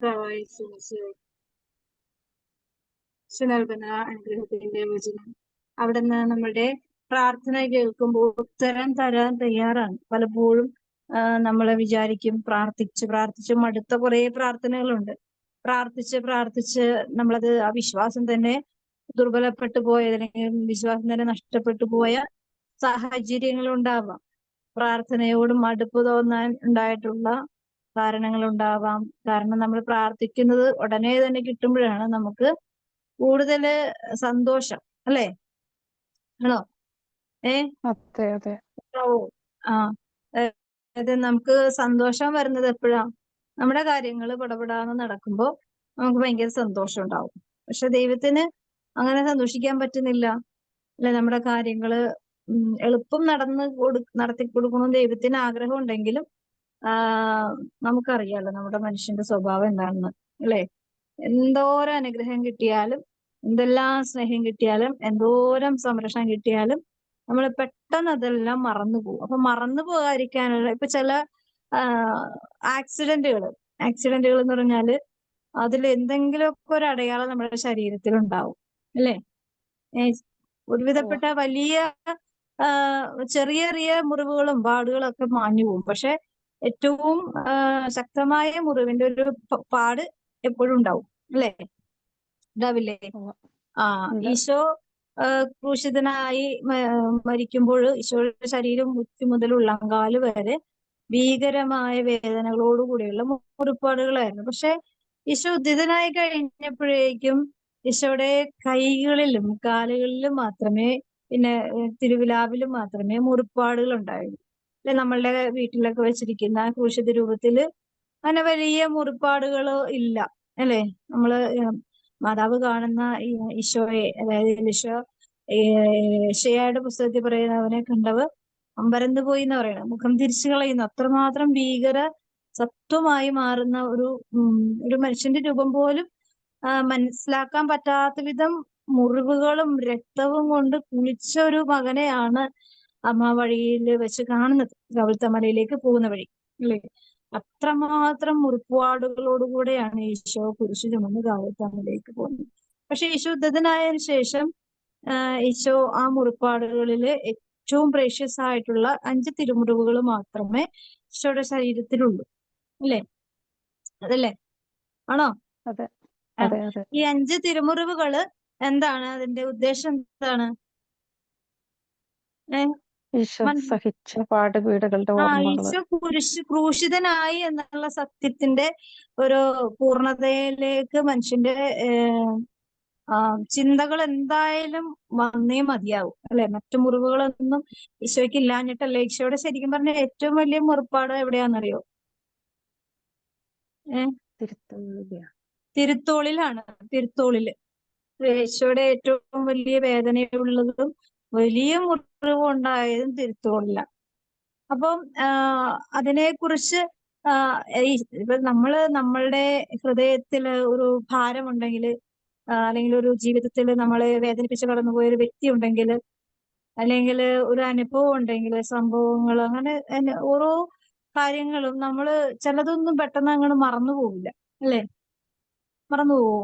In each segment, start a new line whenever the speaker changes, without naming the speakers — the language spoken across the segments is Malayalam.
കർത്താവായ നൽകുന്ന അനുഗ്രഹത്തിന്റെ വചനം അവിടുന്ന് നമ്മുടെ പ്രാർത്ഥന കേൾക്കുമ്പോൾ ഉത്തരം തരാൻ തയ്യാറാണ്. പലപ്പോഴും നമ്മൾ വിചാരിക്കും പ്രാർത്ഥിച്ച് മടുത്ത കുറെ പ്രാർത്ഥനകളുണ്ട്. പ്രാർത്ഥിച്ച് നമ്മളത് ആ വിശ്വാസം തന്നെ ദുർബലപ്പെട്ടു പോയ, അല്ലെങ്കിൽ വിശ്വാസം തന്നെ നഷ്ടപ്പെട്ടു പോയ സാഹചര്യങ്ങൾ ഉണ്ടാവാം. പ്രാർത്ഥനയോട് മടുപ്പ് തോന്നാൻ ഉണ്ടായിട്ടുള്ള കാരണങ്ങൾ ഉണ്ടാവാം. കാരണം നമ്മൾ പ്രാർത്ഥിക്കുന്നത് ഉടനെ തന്നെ കിട്ടുമ്പോഴാണ് നമുക്ക് കൂടുതൽ സന്തോഷം, അല്ലേ? ആണോ?
അതെ അതെ.
അതായത് നമുക്ക് സന്തോഷം വരുന്നത് എപ്പോഴാ? നമ്മുടെ കാര്യങ്ങൾ പടപടാന്ന് നടക്കുമ്പോൾ നമുക്ക് ഭയങ്കര സന്തോഷം ഉണ്ടാവും. പക്ഷെ ദൈവത്തിന് അങ്ങനെ സന്തോഷിക്കാൻ പറ്റുന്നില്ല, അല്ലെ? നമ്മുടെ കാര്യങ്ങള് എളുപ്പം നടത്തി കൊടുക്കണമെന്ന് ദൈവത്തിന് ആഗ്രഹം ഉണ്ടെങ്കിലും നമുക്കറിയാലോ നമ്മുടെ മനുഷ്യന്റെ സ്വഭാവം എന്താണെന്ന്, അല്ലെ? എന്തോരം അനുഗ്രഹം കിട്ടിയാലും, എന്തെല്ലാം സ്നേഹം കിട്ടിയാലും, എന്തോരം സംരക്ഷണം കിട്ടിയാലും നമ്മൾ പെട്ടെന്ന് അതെല്ലാം മറന്നുപോകും. അപ്പൊ മറന്നു പോകാതിരിക്കാനുള്ള ഇപ്പൊ ചില ആക്സിഡന്റുകൾ എന്ന് പറഞ്ഞാല് അതിൽ എന്തെങ്കിലുമൊക്കെ ഒരു അടയാളം നമ്മുടെ ശരീരത്തിൽ ഉണ്ടാവും, അല്ലേ? ഒരുവിധപ്പെട്ട വലിയ ചെറിയ ചെറിയ മുറിവുകളും പാടുകളും ഒക്കെ മാഞ്ഞു പോകും. പക്ഷെ ഏറ്റവും ശക്തമായ മുറിവിന്റെ ഒരു പാട് എപ്പോഴും ഉണ്ടാവും, അല്ലേ? ഉണ്ടാവില്ലേ? ഈശോ ക്രൂശിതനായി മരിക്കുമ്പോൾ ഈശോയുടെ ശരീരം മുറ്റി മുതൽ ഉള്ളങ്കാല് വരെ ഭീകരമായ വേദനകളോടുകൂടിയുള്ള മുറിപ്പാടുകളായിരുന്നു. പക്ഷെ ഈശോ ഉദ്ധിതനായി കഴിഞ്ഞപ്പോഴേക്കും ഈശോയുടെ കൈകളിലും കാലുകളിലും മാത്രമേ, പിന്നെ തിരുവിലാവിലും മാത്രമേ മുറിപ്പാടുകൾ ഉണ്ടായുള്ളൂ. അല്ലെ? നമ്മളുടെ വീട്ടിലൊക്കെ വെച്ചിരിക്കുന്ന ക്രൂശിത രൂപത്തില് അങ്ങനെ വലിയ മുറിപ്പാടുകളോ ഇല്ല, അല്ലെ? നമ്മള് മാതാവ് കാണുന്ന ഈശോയെ, അതായത് ഈശോ യെശയ്യായുടെ പുസ്തകത്തിൽ പറയുന്ന അവനെ കണ്ടവർ അമ്പരന്ന് പോയി എന്ന് പറയണം, മുഖം തിരിച്ചു കളയുന്നു. അത്രമാത്രം ഭീകര സത്വമായി മാറുന്ന ഒരു മനുഷ്യന്റെ രൂപം പോലും മനസ്സിലാക്കാൻ പറ്റാത്ത വിധം മുറിവുകളും രക്തവും കൊണ്ട് കുളിച്ച ഒരു മകനെയാണ് അമ്മ വഴിയിൽ വെച്ച് കാണുന്നത്, ഗൗതമലയിലേക്ക് പോകുന്ന വഴി, അല്ലേ? അത്രമാത്രം മുറിപ്പാടുകളോടുകൂടെയാണ് ഈശോ കുരിശ് ചുമന്ന് ഗൗതമലയിലേക്ക് പോകുന്നത്. പക്ഷെ ഈശോ ഉദ്ധിതനായതിനു ശേഷം ഈശോ ആ മുറിപ്പാടുകളില് ഏറ്റവും പ്രേഷ്യസ് ആയിട്ടുള്ള 5 തിരുമുറിവുകൾ മാത്രമേ ഈശോയുടെ ശരീരത്തിലുള്ളൂ, അല്ലേ? അതല്ലേ? ആണോ?
അതെ.
ഈ 5 തിരുമുറിവുകള് എന്താണ്? അതിന്റെ ഉദ്ദേശം എന്താണ്?
ഈശോ സഹിച്ച പാടുപീടുകളുടെ ഓർമ്മകള്.
ഈശോ ക്രൂശിതനായി എന്നുള്ള സത്യത്തിന്റെ ഒരു പൂർണ്ണതയിലേക്ക് മനുഷ്യന്റെ ചിന്തകൾ എന്തായാലും വന്നേ മതിയാവും, അല്ലെ? മറ്റു മുറിവുകളൊന്നും ഈശോയ്ക്ക് ഇല്ലാഞ്ഞിട്ടല്ലേ. ഈശോയുടെ ശരിക്കും പറഞ്ഞ ഏറ്റവും വലിയ മുറിപ്പാട് എവിടെയാണെന്നറിയോ? തിരുത്തോളിലാണ്. തിരുത്തോളില് ഈശോയുടെ ഏറ്റവും വലിയ വേദനയുള്ളതും വലിയ മുറിവ് ഉണ്ടായതും തിരുത്തോളിലാണ്. അപ്പം അതിനെക്കുറിച്ച് ഇപ്പൊ നമ്മളുടെ ഹൃദയത്തില് ഒരു ഭാരമുണ്ടെങ്കിൽ, അല്ലെങ്കിൽ ഒരു ജീവിതത്തിൽ നമ്മളെ വേദനിപ്പിച്ച് കടന്നുപോയ ഒരു വ്യക്തി ഉണ്ടെങ്കിൽ, അല്ലെങ്കിൽ ഒരു അനുഭവം ഉണ്ടെങ്കിൽ, സംഭവങ്ങൾ, അങ്ങനെ ഓരോ കാര്യങ്ങളും നമ്മൾ ചിലതൊന്നും പെട്ടെന്ന് അങ്ങനെ മറന്നു പോവില്ല, അല്ലേ? മറന്നു പോവോ?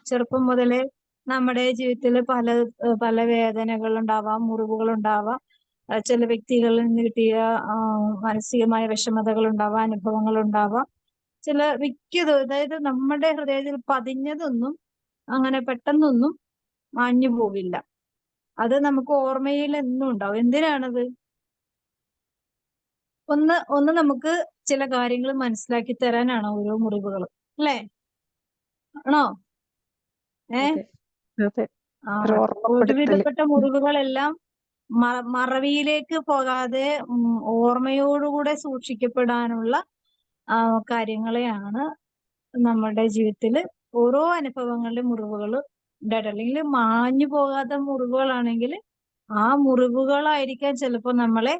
ചെറുപ്പം മുതലേ നമ്മുടെ ജീവിതത്തിൽ പല വേദനകൾ ഉണ്ടാവാം, മുറിവുകൾ ഉണ്ടാവാം, ചില വ്യക്തികളിൽ നിന്ന് കിട്ടിയ മാനസികമായ വിഷമതകൾ ഉണ്ടാവാം, അനുഭവങ്ങൾ ഉണ്ടാവാം. മിക്കതും, അതായത് നമ്മുടെ ഹൃദയത്തിൽ പതിഞ്ഞതൊന്നും അങ്ങനെ പെട്ടെന്നൊന്നും മാഞ്ഞു പോവില്ല. അത് നമുക്ക് ഓർമ്മയിൽ എന്നും ഉണ്ടാവും. എന്തിനാണത്? ഒന്ന് നമുക്ക് ചില കാര്യങ്ങൾ മനസ്സിലാക്കി തരാനാണ് ഓരോ മുറിവുകളും, അല്ലേ? ആണോ? ഒരുവിധപ്പെട്ട മുറിവുകളെല്ലാം മറവിയിലേക്ക് പോകാതെ ഓർമ്മയോടുകൂടെ സൂക്ഷിക്കപ്പെടാനുള്ള കാര്യങ്ങളെയാണ് നമ്മുടെ ജീവിതത്തിൽ ഓരോ അനുഭവങ്ങളുടെ മുറിവുകൾ ഉണ്ടായിട്ട്. അല്ലെങ്കിൽ മാഞ്ഞു പോകാത്ത മുറിവുകളാണെങ്കിൽ ആ മുറിവുകളായിരിക്കാം ചിലപ്പോൾ നമ്മളെ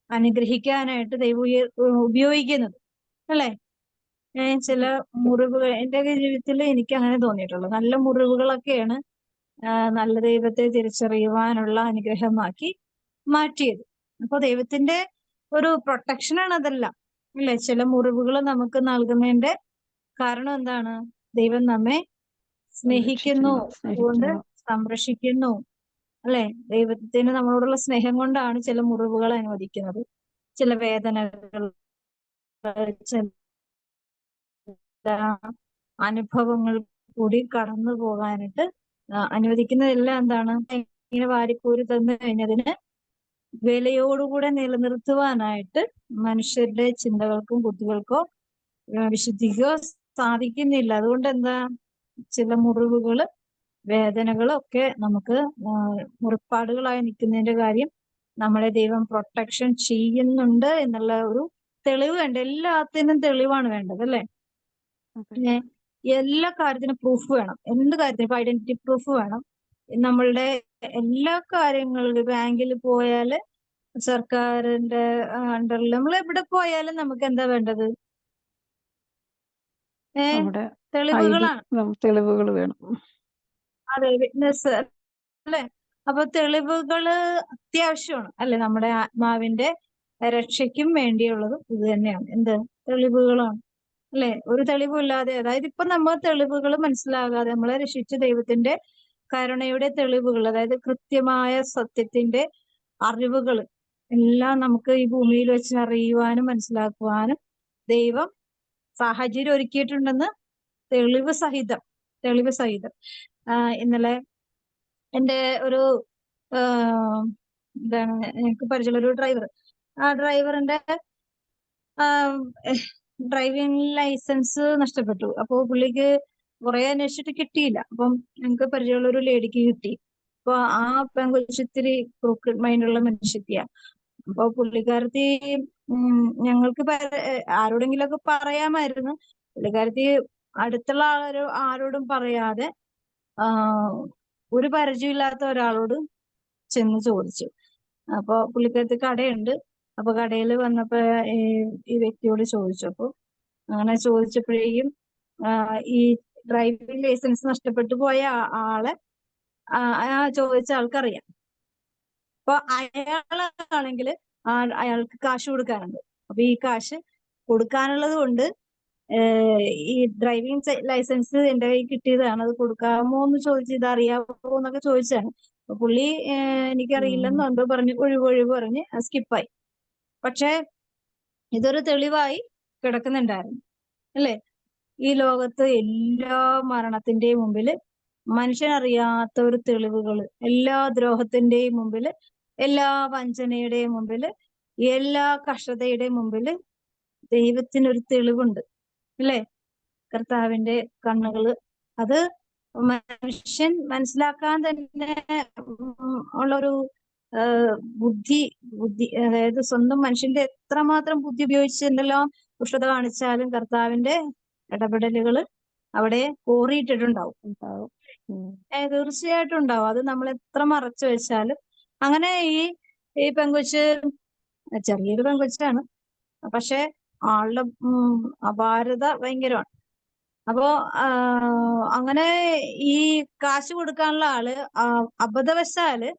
അനുഗ്രഹിക്കാനായിട്ട് ദൈവം ഉപയോഗിക്കുന്നത്, അല്ലേ? ചില മുറിവുകൾ എൻ്റെ ജീവിതത്തിൽ എനിക്ക് അങ്ങനെ തോന്നിയിട്ടുള്ളൂ. നല്ല മുറിവുകളൊക്കെയാണ് നല്ല ദൈവത്തെ തിരിച്ചറിയുവാനുള്ള അനുഗ്രഹമാക്കി മാറ്റിയത്. അപ്പൊ ദൈവത്തിന്റെ ഒരു പ്രൊട്ടക്ഷനാണ് അതെല്ലാം, അല്ലെ? ചില മുറിവുകൾ നമുക്ക് നൽകുന്നതിന്റെ കാരണം എന്താണ്? ദൈവം നമ്മെ സ്നേഹിക്കുന്നു, അതുകൊണ്ട്
സ്നേഹിക്കുന്നു.
സംരക്ഷിക്കുന്നു. അല്ലെ? ദൈവത്തിന് നമ്മളോടുള്ള സ്നേഹം കൊണ്ടാണ് ചില മുറിവുകൾ അനുവദിക്കുന്നത്, ചില വേദനകൾ, ചില അനുഭവങ്ങൾ കൂടി കടന്നു പോകാനായിട്ട് അനുവദിക്കുന്നതെല്ലാം എന്താണ്? ഇങ്ങനെ വാരിക്കോരി തന്നു കഴിഞ്ഞതിന് വിലയോടുകൂടെ നിലനിർത്തുവാനായിട്ട് മനുഷ്യരുടെ ചിന്തകൾക്കും ബുദ്ധികൾക്കോ വിശുദ്ധിക്കോ സാധിക്കുന്നില്ല. അതുകൊണ്ട് എന്താ? ചില മുറിവുകള്, വേദനകളൊക്കെ നമുക്ക് മുറിപ്പാടുകളായി നിൽക്കുന്നതിന്റെ കാര്യം നമ്മളെ ദൈവം പ്രൊട്ടക്ഷൻ ചെയ്യുന്നുണ്ട് എന്നുള്ള ഒരു തെളിവ് വേണ്ട. എല്ലാത്തിനും തെളിവാണ് വേണ്ടത്, അല്ലെ? പിന്നെ എല്ലാ കാര്യത്തിനും പ്രൂഫ് വേണം. എന്ത് കാര്യത്തിനും ഇപ്പൊ ഐഡന്റിറ്റി പ്രൂഫ് വേണം. നമ്മളുടെ എല്ലാ കാര്യങ്ങളിലും ബാങ്കിൽ പോയാല്, സർക്കാരിന്റെ അണ്ടറിൽ നമ്മൾ എവിടെ പോയാലും നമുക്ക് എന്താ വേണ്ടത്?
നമ്മുടെ
തെളിവുകളാണ്.
തെളിവുകൾ വേണം.
അതെ, വിറ്റ്നസ്, അല്ലെ? അപ്പൊ തെളിവുകള് അത്യാവശ്യമാണ്, അല്ലെ? നമ്മുടെ ആത്മാവിന്റെ രക്ഷയ്ക്കും വേണ്ടിയുള്ളത് ഇത് തന്നെയാണ്. എന്ത് തെളിവുകളാണ്, അല്ലെ? ഒരു തെളിവില്ലാതെ, അതായത് ഇപ്പൊ നമ്മൾ തെളിവുകൾ മനസ്സിലാകാതെ, നമ്മളെ രക്ഷിച്ച ദൈവത്തിന്റെ കരുണയുടെ തെളിവുകൾ, അതായത് കൃത്യമായ സത്യത്തിന്റെ അറിവുകൾ എല്ലാം നമുക്ക് ഈ ഭൂമിയിൽ വെച്ച് അറിയുവാനും മനസ്സിലാക്കുവാനും ദൈവം സാഹചര്യം ഒരുക്കിയിട്ടുണ്ടെന്ന് തെളിവ് സഹിതം ഇന്നലെ എന്റെ ഒരു എന്താണ്, എനിക്ക് പരിചയമുള്ള ഒരു ഡ്രൈവർ, ആ ഡ്രൈവറിന്റെ ഡ്രൈവിംഗ് ലൈസൻസ് നഷ്ടപ്പെട്ടു. അപ്പൊ പുള്ളിക്ക് കുറെ അന്വേഷിച്ചിട്ട് കിട്ടിയില്ല. അപ്പം ഞങ്ങൾക്ക് പരിചയമുള്ള ഒരു ലേഡിക്ക് കിട്ടി. അപ്പൊ ആ പെൺകൊച്ചിത്തിരി ക്രൂക്കഡ് മൈൻഡുള്ള മനുഷ്യത്തിയാ. അപ്പൊ പുള്ളിക്കാരത്തി ഞങ്ങൾക്ക് ആരോടെങ്കിലും ഒക്കെ പറയാമായിരുന്നു. പുള്ളിക്കാരത്തി അടുത്തുള്ള ആരോടും പറയാതെ ഒരു പരിചയമില്ലാത്ത ഒരാളോട് ചെന്ന് ചോദിച്ചു. അപ്പൊ പുള്ളിക്കാരത്തി കടയുണ്ട്. അപ്പൊ കടയിൽ വന്നപ്പോ ഈ വ്യക്തിയോട് ചോദിച്ചു. അപ്പൊ അങ്ങനെ ചോദിച്ചപ്പോഴേക്കും ഈ ഡ്രൈവിംഗ് ലൈസൻസ് നഷ്ടപ്പെട്ടു പോയ ആളെ ചോദിച്ച ആൾക്കറിയാം. അപ്പൊ അയാളാണെങ്കിൽ അയാൾക്ക് കാശ് കൊടുക്കാനുണ്ട്. അപ്പൊ ഈ കാശ് കൊടുക്കാനുള്ളത് കൊണ്ട് ഈ ഡ്രൈവിംഗ് ലൈസൻസ് എന്റെ കയ്യിൽ കിട്ടിയതാണ്, അത് കൊടുക്കാമോ എന്ന് ചോദിച്ചു, ഇത് അറിയാമോ എന്നൊക്കെ ചോദിച്ചാണ്. അപ്പൊ പുള്ളി എനിക്കറിയില്ലെന്ന് എന്തോ പറഞ്ഞ് ഒഴിവ് പറഞ്ഞ് സ്കിപ്പായി. പക്ഷെ ഇതൊരു തെളിവായി കിടക്കുന്നുണ്ടായിരുന്നു, അല്ലെ? ഈ ലോകത്ത് എല്ലാ മരണത്തിന്റെയും മുമ്പില്, മനുഷ്യനറിയാത്ത ഒരു തെളിവുകള്, എല്ലാ ദ്രോഹത്തിന്റെയും മുമ്പില്, എല്ലാ വഞ്ചനയുടെയും മുമ്പില്, എല്ലാ കഷ്ടതയുടെയും മുമ്പില് ദൈവത്തിനൊരു തെളിവുണ്ട്, അല്ലെ? കർത്താവിന്റെ കണ്ണുകള്. അത് മനുഷ്യൻ മനസ്സിലാക്കാൻ തന്നെ ഉള്ളൊരു ബുദ്ധി, അതായത് സ്വന്തം മനുഷ്യന്റെ എത്രമാത്രം ബുദ്ധി ഉപയോഗിച്ച് എന്തെല്ലാം ദുഷ്ടത കാണിച്ചാലും കർത്താവിന്റെ ഇടപെടലുകള് അവിടെ കോറിയിട്ടിട്ടുണ്ടാവും. തീർച്ചയായിട്ടും ഉണ്ടാവും. അത് നമ്മൾ എത്ര മറച്ചു വെച്ചാലും. അങ്ങനെ ഈ പെങ്കൊച്ച് ചെറിയൊരു പെങ്കൊച്ചാണ്, പക്ഷെ ആളുടെ അപാരത ഭയങ്കരമാണ്. അപ്പോ അങ്ങനെ ഈ കാശ് കൊടുക്കാനുള്ള ആള് അബദ്ധവശാല്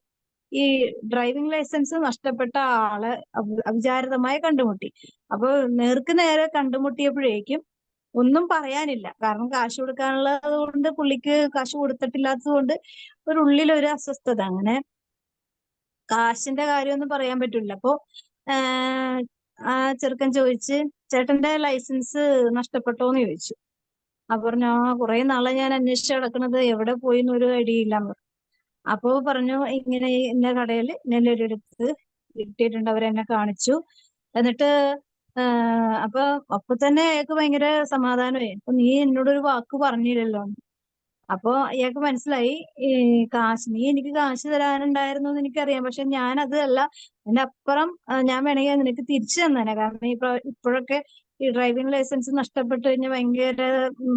ഈ ഡ്രൈവിംഗ് ലൈസൻസ് നഷ്ടപ്പെട്ട ആളെ അവിചാരിതമായി കണ്ടുമുട്ടി. അപ്പൊ നേർക്ക് നേരെ കണ്ടുമുട്ടിയപ്പോഴേക്കും ഒന്നും പറയാനില്ല. കാരണം കാശ് കൊടുക്കാനുള്ളത് കൊണ്ട്, പുള്ളിക്ക് കാശ് കൊടുത്തിട്ടില്ലാത്തത് കൊണ്ട് ഒരു ഉള്ളിലൊരു അസ്വസ്ഥത. അങ്ങനെ കാശിന്റെ കാര്യമൊന്നും പറയാൻ പറ്റില്ല. അപ്പൊ ആ ചെറുക്കൻ ചോദിച്ച്, ചേട്ടന്റെ ലൈസൻസ് നഷ്ടപ്പെട്ടോന്ന് ചോദിച്ചു. അപ്പൊ പറഞ്ഞു, കുറെ നാളെ ഞാൻ അന്വേഷിച്ച് കിടക്കണത്, എവിടെ പോയിന്ന് ഒരു ഐഡിയ ഇല്ലാന്ന്. അപ്പൊ പറഞ്ഞു, ഇങ്ങനെ ഇന്ന കടയിൽ നെല്ലൊരിടത്ത് കിട്ടിയിട്ടുണ്ട്, അവരെന്നെ കാണിച്ചു. എന്നിട്ട് അപ്പൊ തന്നെ അയാൾക്ക് ഭയങ്കര സമാധാനമായി. അപ്പൊ നീ എന്നോടൊരു വാക്ക് പറഞ്ഞില്ലല്ലോ. അപ്പൊ ഇയാൾക്ക് മനസ്സിലായി, ഈ നീ എനിക്ക് കാശ് തരാനുണ്ടായിരുന്നു എന്ന് എനിക്കറിയാം, പക്ഷെ ഞാൻ അതല്ല, അതിന്റെ അപ്പുറം ഞാൻ വേണമെങ്കിൽ നിനക്ക് തിരിച്ചു തന്നേനെ. കാരണം ഇപ്പോഴൊക്കെ ഈ ഡ്രൈവിംഗ് ലൈസൻസ് നഷ്ടപ്പെട്ടു കഴിഞ്ഞാൽ ഭയങ്കര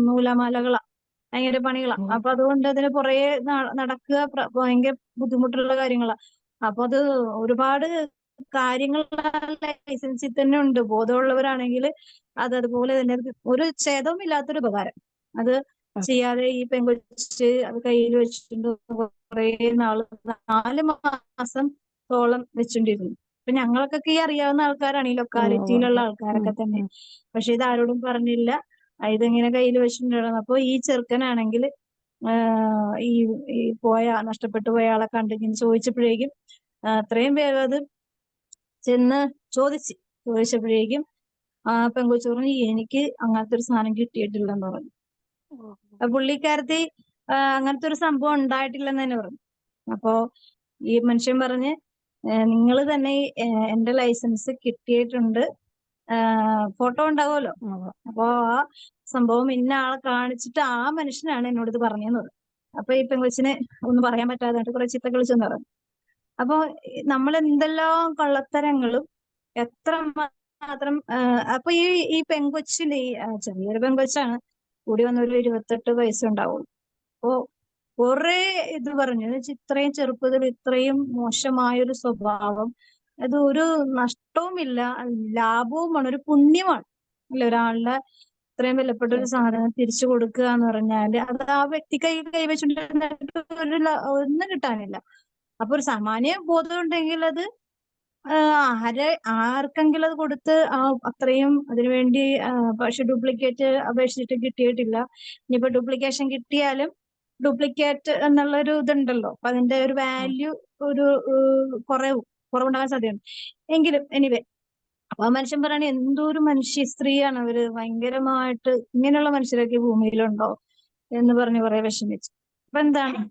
നൂലാമാലകളാ, ഭയങ്കര പണികളാ. അപ്പൊ അതുകൊണ്ട് അതിന് പുറകെ നടക്കുക ഭയങ്കര ബുദ്ധിമുട്ടുള്ള കാര്യങ്ങളാ. അപ്പൊ അത് ഒരുപാട് കാര്യങ്ങൾ ലൈസൻസിൽ തന്നെ ഉണ്ട്. ബോധമുള്ളവരാണെങ്കിൽ അതുപോലെ തന്നെ ഒരു ഛേദവും ഇല്ലാത്തൊരു ഉപകാരം അത് ചെയ്യാതെ ഈ പെങ്കൊച്ച് അത് കയ്യിൽ വെച്ചിട്ടുണ്ട്. കുറെ നാള് 4 മാസത്തോളം വെച്ചോണ്ടിരുന്നു. അപ്പൊ ഞങ്ങൾക്കൊക്കെ ഈ അറിയാവുന്ന ആൾക്കാരാണ്, ഈ ലൊക്കാലിറ്റിയിലുള്ള ആൾക്കാരൊക്കെ തന്നെ. പക്ഷെ ഇത് ആരോടും പറഞ്ഞില്ല. ഇതിങ്ങനെ കയ്യിൽ വെച്ചിട്ടുണ്ടായിരുന്നു. അപ്പൊ ഈ ചെറുക്കനാണെങ്കിൽ ഈ ഈ നഷ്ടപ്പെട്ടു പോയ ആളെ കണ്ടിങ്ങനെ ചോദിച്ചപ്പോഴേക്കും അത്രയും വേഗം അത് ചെന്ന് ചോദിച്ചപ്പോഴേക്കും ആ പെങ്കൊച്ചു പറഞ്ഞു എനിക്ക് അങ്ങനത്തെ ഒരു സാധനം കിട്ടിയിട്ടില്ലെന്ന് പറഞ്ഞു. പുള്ളിക്കാരത്തി അങ്ങനത്തെ ഒരു സംഭവം ഉണ്ടായിട്ടില്ലെന്ന് തന്നെ പറഞ്ഞു. അപ്പോ ഈ മനുഷ്യൻ പറഞ്ഞ് നിങ്ങൾ തന്നെ എന്റെ ലൈസൻസ് കിട്ടിയിട്ടുണ്ട്, ഫോട്ടോ ഉണ്ടാവുമല്ലോ. അപ്പോ ആ സംഭവം ഇന്ന ആളെ കാണിച്ചിട്ട് ആ മനുഷ്യനാണ് എന്നോട് ഇത് പറഞ്ഞതെന്ന് പറഞ്ഞു. അപ്പൊ ഈ പെങ്കൊച്ചിന് ഒന്നും പറയാൻ പറ്റാതെ കുറെ ചീത്ത കളിച്ചെന്ന് പറഞ്ഞു. അപ്പൊ നമ്മൾ എന്തെല്ലാം കള്ളത്തരങ്ങളും എത്ര മാത്രം അപ്പൊ ഈ പെങ്കൊച്ചിന് ചെറിയൊരു പെങ്കൊച്ചാണ്, കൂടി വന്ന ഒരു 28 വയസ്സുണ്ടാവുള്ളൂ. അപ്പോ കുറെ ഇത് പറഞ്ഞു, ഇത്രയും ചെറുപ്പത്തിൽ ഇത്രയും മോശമായൊരു സ്വഭാവം, അത് ഒരു നഷ്ടവുമില്ല, ലാഭവുമാണ്, ഒരു പുണ്യമാണ് അല്ല ഒരാളുടെ ഇത്രയും വിലപ്പെട്ട ഒരു സാധനം തിരിച്ചു കൊടുക്കുക എന്ന് പറഞ്ഞാല് അത് ആ വ്യക്തി കൈവച്ചിട്ട് ഒന്നും കിട്ടാനില്ല. അപ്പൊ ഒരു സാമാന്യ ബോധം ഉണ്ടെങ്കിൽ അത് ആർക്കെങ്കിലും അത് കൊടുത്ത് അത്രയും അതിനുവേണ്ടി പക്ഷെ ഡ്യൂപ്ലിക്കേറ്റ് അപേക്ഷിച്ചിട്ട് കിട്ടിയിട്ടില്ല. ഇനിയിപ്പോ ഡ്യൂപ്ലിക്കേഷൻ കിട്ടിയാലും ഡ്യൂപ്ലിക്കേറ്റ് എന്നുള്ളൊരു ഇതുണ്ടല്ലോ, അപ്പൊ അതിന്റെ ഒരു വാല്യൂ ഒരു കുറവുണ്ടാകാൻ സാധ്യതയുണ്ട്. എങ്കിലും എനിവേ അപ്പൊ ആ മനുഷ്യൻ പറയണ എന്തോ ഒരു മനുഷ്യ സ്ത്രീയാണ് അവര്, ഭയങ്കരമായിട്ട് ഇങ്ങനെയുള്ള മനുഷ്യരൊക്കെ ഭൂമിയിലുണ്ടോ എന്ന് പറഞ്ഞ് കുറെ വിഷമിച്ചു. അപ്പൊ എന്താണ്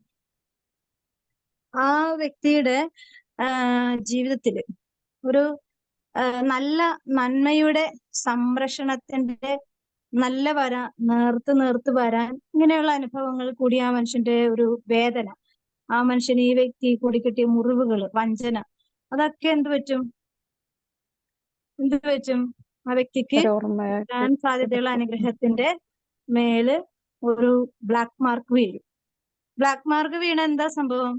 ആ വ്യക്തിയുടെ ജീവിതത്തില് ഒരു നല്ല നന്മയുടെ സംരക്ഷണത്തിന്റെ നല്ല നേർത്ത് വരാൻ ഇങ്ങനെയുള്ള അനുഭവങ്ങൾ കൂടി ആ മനുഷ്യന്റെ ഒരു വേദന, ആ മനുഷ്യന് ഈ വ്യക്തി കൂടി കിട്ടിയ മുറിവുകള്, വഞ്ചന, അതൊക്കെ എന്ത് പറ്റും ആ വ്യക്തിക്ക് വരാൻ സാധ്യതയുള്ള അനുഗ്രഹത്തിന്റെ മേല് ഒരു ബ്ലാക്ക് മാർക്ക് വീഴും. ബ്ലാക്ക് മാർക്ക് വീണ എന്താ സംഭവം?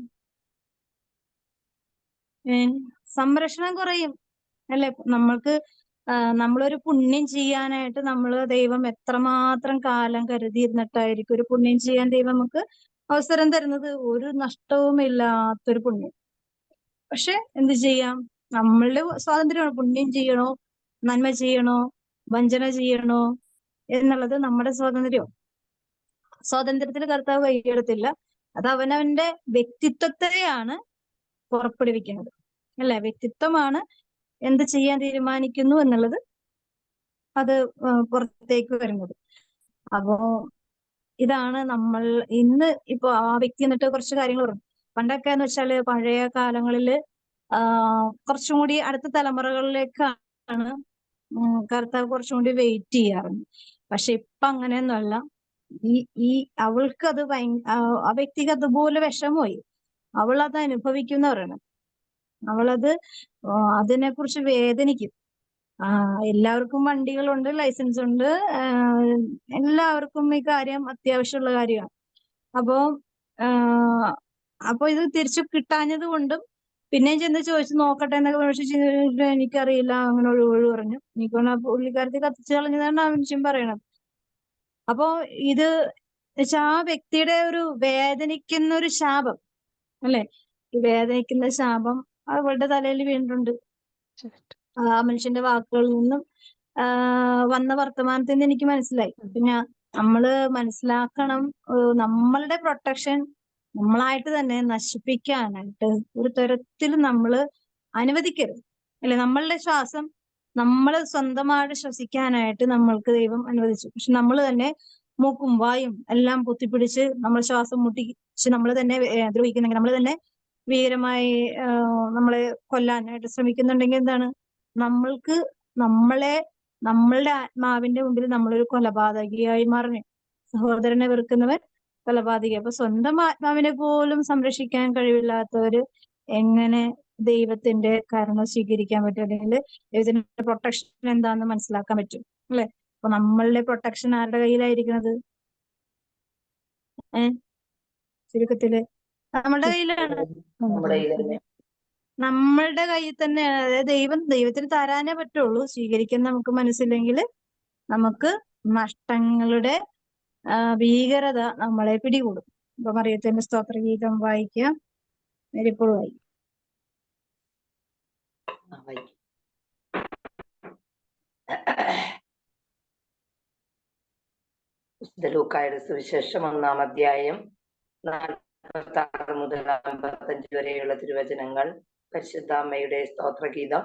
സംരക്ഷണം കുറയും അല്ലെ? നമ്മളൊരു പുണ്യം ചെയ്യാനായിട്ട് ദൈവം എത്രമാത്രം കാലം കരുതിയിരുന്നിട്ടായിരിക്കും ഒരു പുണ്യം ചെയ്യാൻ ദൈവം നമുക്ക് അവസരം തരുന്നത്. ഒരു നഷ്ടവുമില്ലാത്തൊരു പുണ്യം. പക്ഷെ എന്ത് ചെയ്യാം, നമ്മളുടെ സ്വാതന്ത്ര്യമാണ്. പുണ്യം ചെയ്യണോ, നന്മ ചെയ്യണോ, വഞ്ചന ചെയ്യണോ എന്നുള്ളത് നമ്മുടെ സ്വാതന്ത്ര്യത്തിൽ കർത്താവ് കൈയെടുത്തില്ല. അത് അവനവന്റെ വ്യക്തിത്വത്തെയാണ് പുറപ്പെടുവിക്കുന്നത് അല്ലെ? വ്യക്തിത്വമാണ് എന്ത് ചെയ്യാൻ തീരുമാനിക്കുന്നു എന്നുള്ളത് അത് പുറത്തേക്ക് വരുന്നത്. അപ്പോ ഇതാണ് നമ്മൾ ഇന്ന് ഇപ്പൊ ആ വ്യക്തി എന്നിട്ട് കുറച്ച് കാര്യങ്ങൾ പറഞ്ഞു. പണ്ടൊക്കെ എന്ന് വെച്ചാല് പഴയ കാലങ്ങളില് കുറച്ചും കൂടി അടുത്ത തലമുറകളിലേക്കാണ് കർത്താവ് കുറച്ചും കൂടി വെയിറ്റ് ചെയ്യാറുണ്ട്. പക്ഷെ ഇപ്പൊ അങ്ങനെയൊന്നുമല്ല. ഈ അവൾക്ക് അത് ആ വ്യക്തിക്ക് അതുപോലെ വിഷമമായി, അവൾ അത് അനുഭവിക്കുന്നവരാണ്. അവളത് അതിനെക്കുറിച്ച് വേദനിക്കും. എല്ലാവർക്കും വണ്ടികളുണ്ട്, ലൈസൻസ് ഉണ്ട്, എല്ലാവർക്കും ഈ കാര്യം അത്യാവശ്യമുള്ള കാര്യമാണ്. അപ്പൊ ഇത് തിരിച്ചു കിട്ടാഞ്ഞത് കൊണ്ടും പിന്നെയും ചെന്ന് ചോദിച്ചു നോക്കട്ടെ എന്നൊക്കെ എനിക്കറിയില്ല, അങ്ങനെ ഒഴിവ് പറഞ്ഞു. എനിക്കൊന്ന് പുള്ളിക്കാരത്തി കത്തിച്ചു കളഞ്ഞതാണ് ആ മനുഷ്യൻ പറയണത്. അപ്പോ ഇത് വെച്ചാ ആ വ്യക്തിയുടെ ഒരു വേദനിക്കുന്ന ഒരു ശാപം അല്ലെ? ഈ വേദനിക്കുന്ന ശാപം അവളുടെ തലയിൽ വീണിട്ടുണ്ട്. ആ മനുഷ്യന്റെ വാക്കുകളിൽ നിന്നും വന്ന വർത്തമാനത്തിൽ നിന്ന് എനിക്ക് മനസ്സിലായി. പിന്നെ നമ്മള് മനസ്സിലാക്കണം, നമ്മളുടെ പ്രൊട്ടക്ഷൻ നമ്മളായിട്ട് തന്നെ നശിപ്പിക്കാനായിട്ട് ഒരു തരത്തിലും നമ്മള് അനുവദിക്കരുത് അല്ലെ? നമ്മളുടെ ശ്വാസം നമ്മൾ സ്വന്തമായിട്ട് ശ്വസിക്കാനായിട്ട് നമ്മൾക്ക് ദൈവം അനുവദിച്ചു. പക്ഷെ നമ്മൾ തന്നെ മൂക്കും വായും എല്ലാം പൊത്തിപ്പിടിച്ച് നമ്മൾ ശ്വാസം മുട്ടിച്ച് നമ്മൾ തന്നെ ദ്രോഹിക്കുന്നെങ്കിൽ, നമ്മൾ തന്നെ ഭീകരമായി നമ്മളെ കൊല്ലാനായിട്ട് ശ്രമിക്കുന്നുണ്ടെങ്കിൽ എന്താണ്? നമ്മളുടെ ആത്മാവിന്റെ മുമ്പിൽ നമ്മളൊരു കൊലപാതകിയായി മാറുന്നു. സഹോദരനെ വെറുക്കുന്നവൻ കൊലപാതകി. അപ്പൊ സ്വന്തം ആത്മാവിനെ പോലും സംരക്ഷിക്കാൻ കഴിവില്ലാത്തവര് എങ്ങനെ ദൈവത്തിന്റെ കരുണ സ്വീകരിക്കാൻ പറ്റും, അല്ലെങ്കിൽ ദൈവത്തിന്റെ പ്രൊട്ടക്ഷൻ എന്താണെന്ന് മനസ്സിലാക്കാൻ പറ്റും അല്ലെ? അപ്പൊ നമ്മളുടെ പ്രൊട്ടക്ഷൻ ആരുടെ കയ്യിലായിരിക്കുന്നത്? ചുരുക്കത്തില് നമ്മളുടെ കയ്യിലാണ്. നമ്മളുടെ കയ്യിൽ തന്നെ. അതായത് ദൈവത്തിന് തരാനേ പറ്റുള്ളൂ. സ്വീകരിക്കാൻ നമുക്ക് മനസ്സില്ലെങ്കിൽ നമുക്ക് നഷ്ടങ്ങളുടെ ഭീകരത നമ്മളെ പിടികൂടും. അപ്പൊ മറിയത്തിന്റെ സ്തോത്രഗീതം വായിക്കാം. ഇപ്പോൾ വായിക്കും.
വിശുദ്ധ ലൂക്കായുടെ സുവിശേഷം 1-ാം അധ്യായം 46 മുതൽ 55 വരെയുള്ള തിരുവചനങ്ങൾ. പരിശുദ്ധ അമ്മയുടെ സ്തോത്രഗീതം.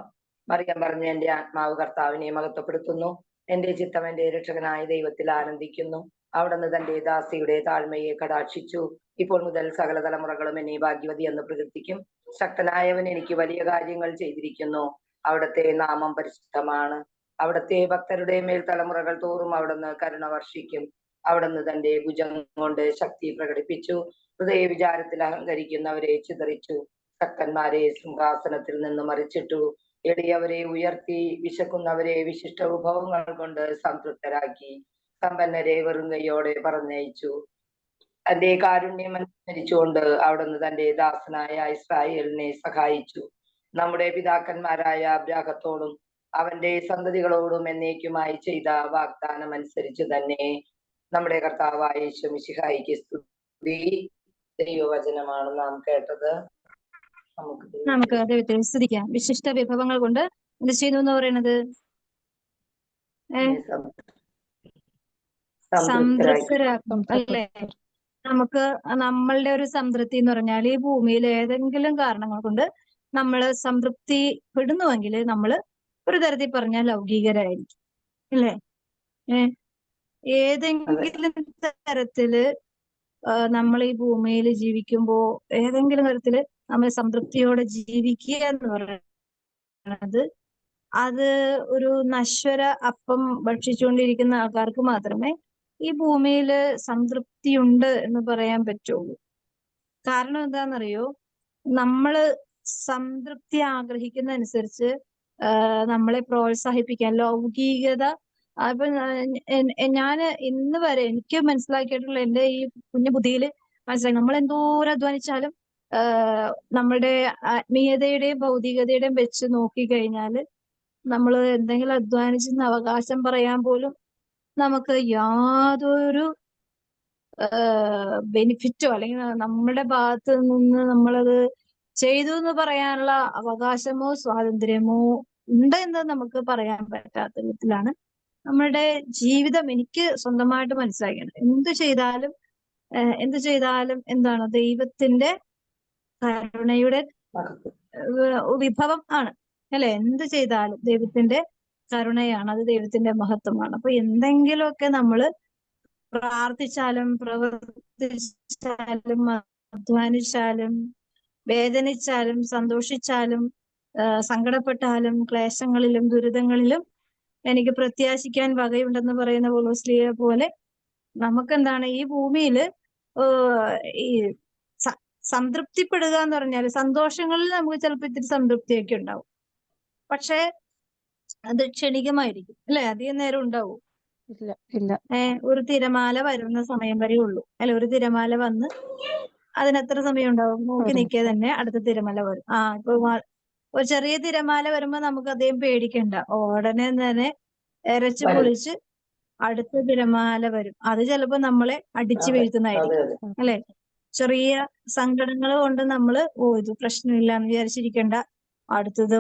മറിയം പറഞ്ഞു, എന്റെ ആത്മാവ് കർത്താവിനെ മഹത്വപ്പെടുത്തുന്നു, എന്റെ ചിത്തം എന്റെ രക്ഷകനായ ദൈവത്തിൽ ആനന്ദിക്കുന്നു. അവിടുന്ന് തന്റെ ദാസിയുടെ താഴ്മയെ കടാക്ഷിച്ചു. ഇപ്പോൾ മുതൽ സകല തലമുറകളും എന്നെ ഭാഗ്യവതി എന്ന് പ്രകീർത്തിക്കും. ശക്തനായവൻ എനിക്ക് വലിയ കാര്യങ്ങൾ ചെയ്തിരിക്കുന്നു. അവിടുത്തെ നാമം പരിശുദ്ധമാണ്. അവിടുത്തെ ഭക്തരുടെ മേൽ തലമുറകൾ തോറും അവിടുന്ന് കരുണ വർഷിക്കും. അവിടുന്ന് തന്റെ ഭുജം കൊണ്ട് ശക്തി പ്രകടിപ്പിച്ചു. ഹൃദയ വിചാരത്തിൽ അഹങ്കരിക്കുന്നവരെ ചിതറിച്ചു. ശക്തന്മാരെ സിംഹാസനത്തിൽ നിന്ന് മറിച്ചിട്ടു. എളിയവരെ ഉയർത്തി. വിശക്കുന്നവരെ വിശിഷ്ട വിഭവങ്ങൾ കൊണ്ട് സംതൃപ്തരാക്കി. സമ്പന്നരെ വെറും കൈയോടെ പറഞ്ഞയച്ചു. തന്റെ കാരുണ്യം അനുസരിച്ചുകൊണ്ട് അവിടുന്ന് തന്റെ ദാസനായ ഇസ്രായേലിനെ സഹായിച്ചു. നമ്മുടെ പിതാക്കന്മാരായ അബ്രാഹത്തോടും അവന്റെ സന്തതികളോടും എന്നേക്കുമായി ചെയ്ത വാഗ്ദാനം അനുസരിച്ച് തന്നെ നമ്മുടെ കർത്താവായ യേശു മിശിഹായിക്ക് സ്തുതി. ദൈവവചനമാണ് നാം കേട്ടത്.
നമുക്ക് ദൈവത്തെ സ്തുതിക്കാം. വിശിഷ്ട വിഭവങ്ങൾ കൊണ്ട് എന്ത് ചെയ്യുന്നു എന്ന് പറയുന്നത്? സംതൃപ്തരാക്കും അല്ലേ? നമുക്ക് നമ്മളുടെ ഒരു സംതൃപ്തി എന്ന് പറഞ്ഞാൽ ഈ ഭൂമിയിൽ ഏതെങ്കിലും കാരണങ്ങൾ കൊണ്ട് നമ്മൾ സംതൃപ്തിപ്പെടുന്നുവെങ്കിൽ നമ്മൾ ഒരു തരത്തിൽ പറഞ്ഞാൽ ലൗകികരായിരിക്കും അല്ലേ? ഏതെങ്കിലും തരത്തില് നമ്മൾ ഈ ഭൂമിയിൽ ജീവിക്കുമ്പോ ഏതെങ്കിലും തരത്തില് നമ്മൾ സംതൃപ്തിയോടെ ജീവിക്കുക എന്ന് പറയുന്നത് അത് ഒരു നശ്വര അപ്പം ഭക്ഷിച്ചുകൊണ്ടിരിക്കുന്ന ആൾക്കാർക്ക് മാത്രമേ ഈ ഭൂമിയിൽ സംതൃപ്തിയുണ്ട് എന്ന് പറയാൻ പറ്റുള്ളൂ. കാരണം എന്താണെന്നറിയോ? നമ്മള് സംതൃപ്തി ആഗ്രഹിക്കുന്ന അനുസരിച്ച് നമ്മളെ പ്രോത്സാഹിപ്പിക്കാൻ ലൗകികത. അപ്പൊ ഞാൻ ഇന്ന് വരെ എനിക്ക് മനസ്സിലാക്കിയിട്ടുള്ള എന്റെ ഈ കുഞ്ഞു ബുദ്ധിയിൽ മനസ്സിലാക്കി, നമ്മൾ എന്തോരം അധ്വാനിച്ചാലും നമ്മുടെ ആത്മീയതയുടെയും ഭൗതികതയുടെയും വെച്ച് നോക്കിക്കഴിഞ്ഞാല് നമ്മൾ എന്തെങ്കിലും അധ്വാനിച്ചെന്ന് അവകാശം പറയാൻ പോലും നമുക്ക് യാതൊരു ബെനിഫിറ്റോ അല്ലെങ്കിൽ നമ്മുടെ ഭാഗത്ത് നിന്ന് നമ്മളത് ചെയ്തു എന്ന് പറയാനുള്ള അവകാശമോ സ്വാതന്ത്ര്യമോ ഉണ്ട് എന്ന് നമുക്ക് പറയാൻ പറ്റാത്ത വിധത്തിലാണ് നമ്മുടെ ജീവിതം. എനിക്ക് സ്വന്തമായിട്ട് മനസ്സിലാക്കിയാണ് എന്ത് ചെയ്താലും എന്താണ് ദൈവത്തിന്റെ കരുണയുടെ വിഭവം ആണ് അല്ലെ? എന്ത് ചെയ്താലും ദൈവത്തിന്റെ കരുണയാണ്, അത് ദൈവത്തിന്റെ മഹത്വമാണ്. അപ്പൊ എന്തെങ്കിലുമൊക്കെ നമ്മള് പ്രാർത്ഥിച്ചാലും പ്രവർത്തിച്ചാലും അധ്വാനിച്ചാലും വേദനിച്ചാലും സന്തോഷിച്ചാലും സങ്കടപ്പെട്ടാലും ക്ലേശങ്ങളിലും ദുരിതങ്ങളിലും എനിക്ക് പ്രത്യാശിക്കാൻ വകയുണ്ടെന്ന് പറയുന്ന പൗലോസ്ലീഹയെ പോലെ നമുക്കെന്താണ് ഈ ഭൂമിയില് ഈ സംതൃപ്തിപ്പെടുക എന്ന് പറഞ്ഞാൽ സന്തോഷങ്ങളിൽ നമുക്ക് ചിലപ്പോൾ ഇത്തിരി സംതൃപ്തിയൊക്കെ ഉണ്ടാവും. പക്ഷെ അത് ക്ഷണികമായിരിക്കും അല്ലെ? അധികം നേരം ഉണ്ടാവും? ഒരു തിരമാല വരുന്ന സമയം വരെ ഉള്ളൂ അല്ലെ? ഒരു തിരമാല വന്ന് അതിനെത്ര സമയം ഉണ്ടാവും? നോക്കി നിൽക്കുക തന്നെ അടുത്ത തിരമാല വരും. ഇപ്പൊ ഒരു ചെറിയ തിരമാല വരുമ്പോ നമുക്ക് അധികം പേടിക്കണ്ട, ഉടനെ തന്നെ എരച്ചു പൊളിച്ച് അടുത്ത തിരമാല വരും. അത് ചിലപ്പോ നമ്മളെ അടിച്ചു വീഴ്ത്തുന്നതായിരിക്കും അല്ലെ? ചെറിയ സങ്കടങ്ങൾ കൊണ്ട് നമ്മള് ഇത് പ്രശ്നമില്ല എന്ന് വിചാരിച്ചിരിക്കേണ്ട. അടുത്തത്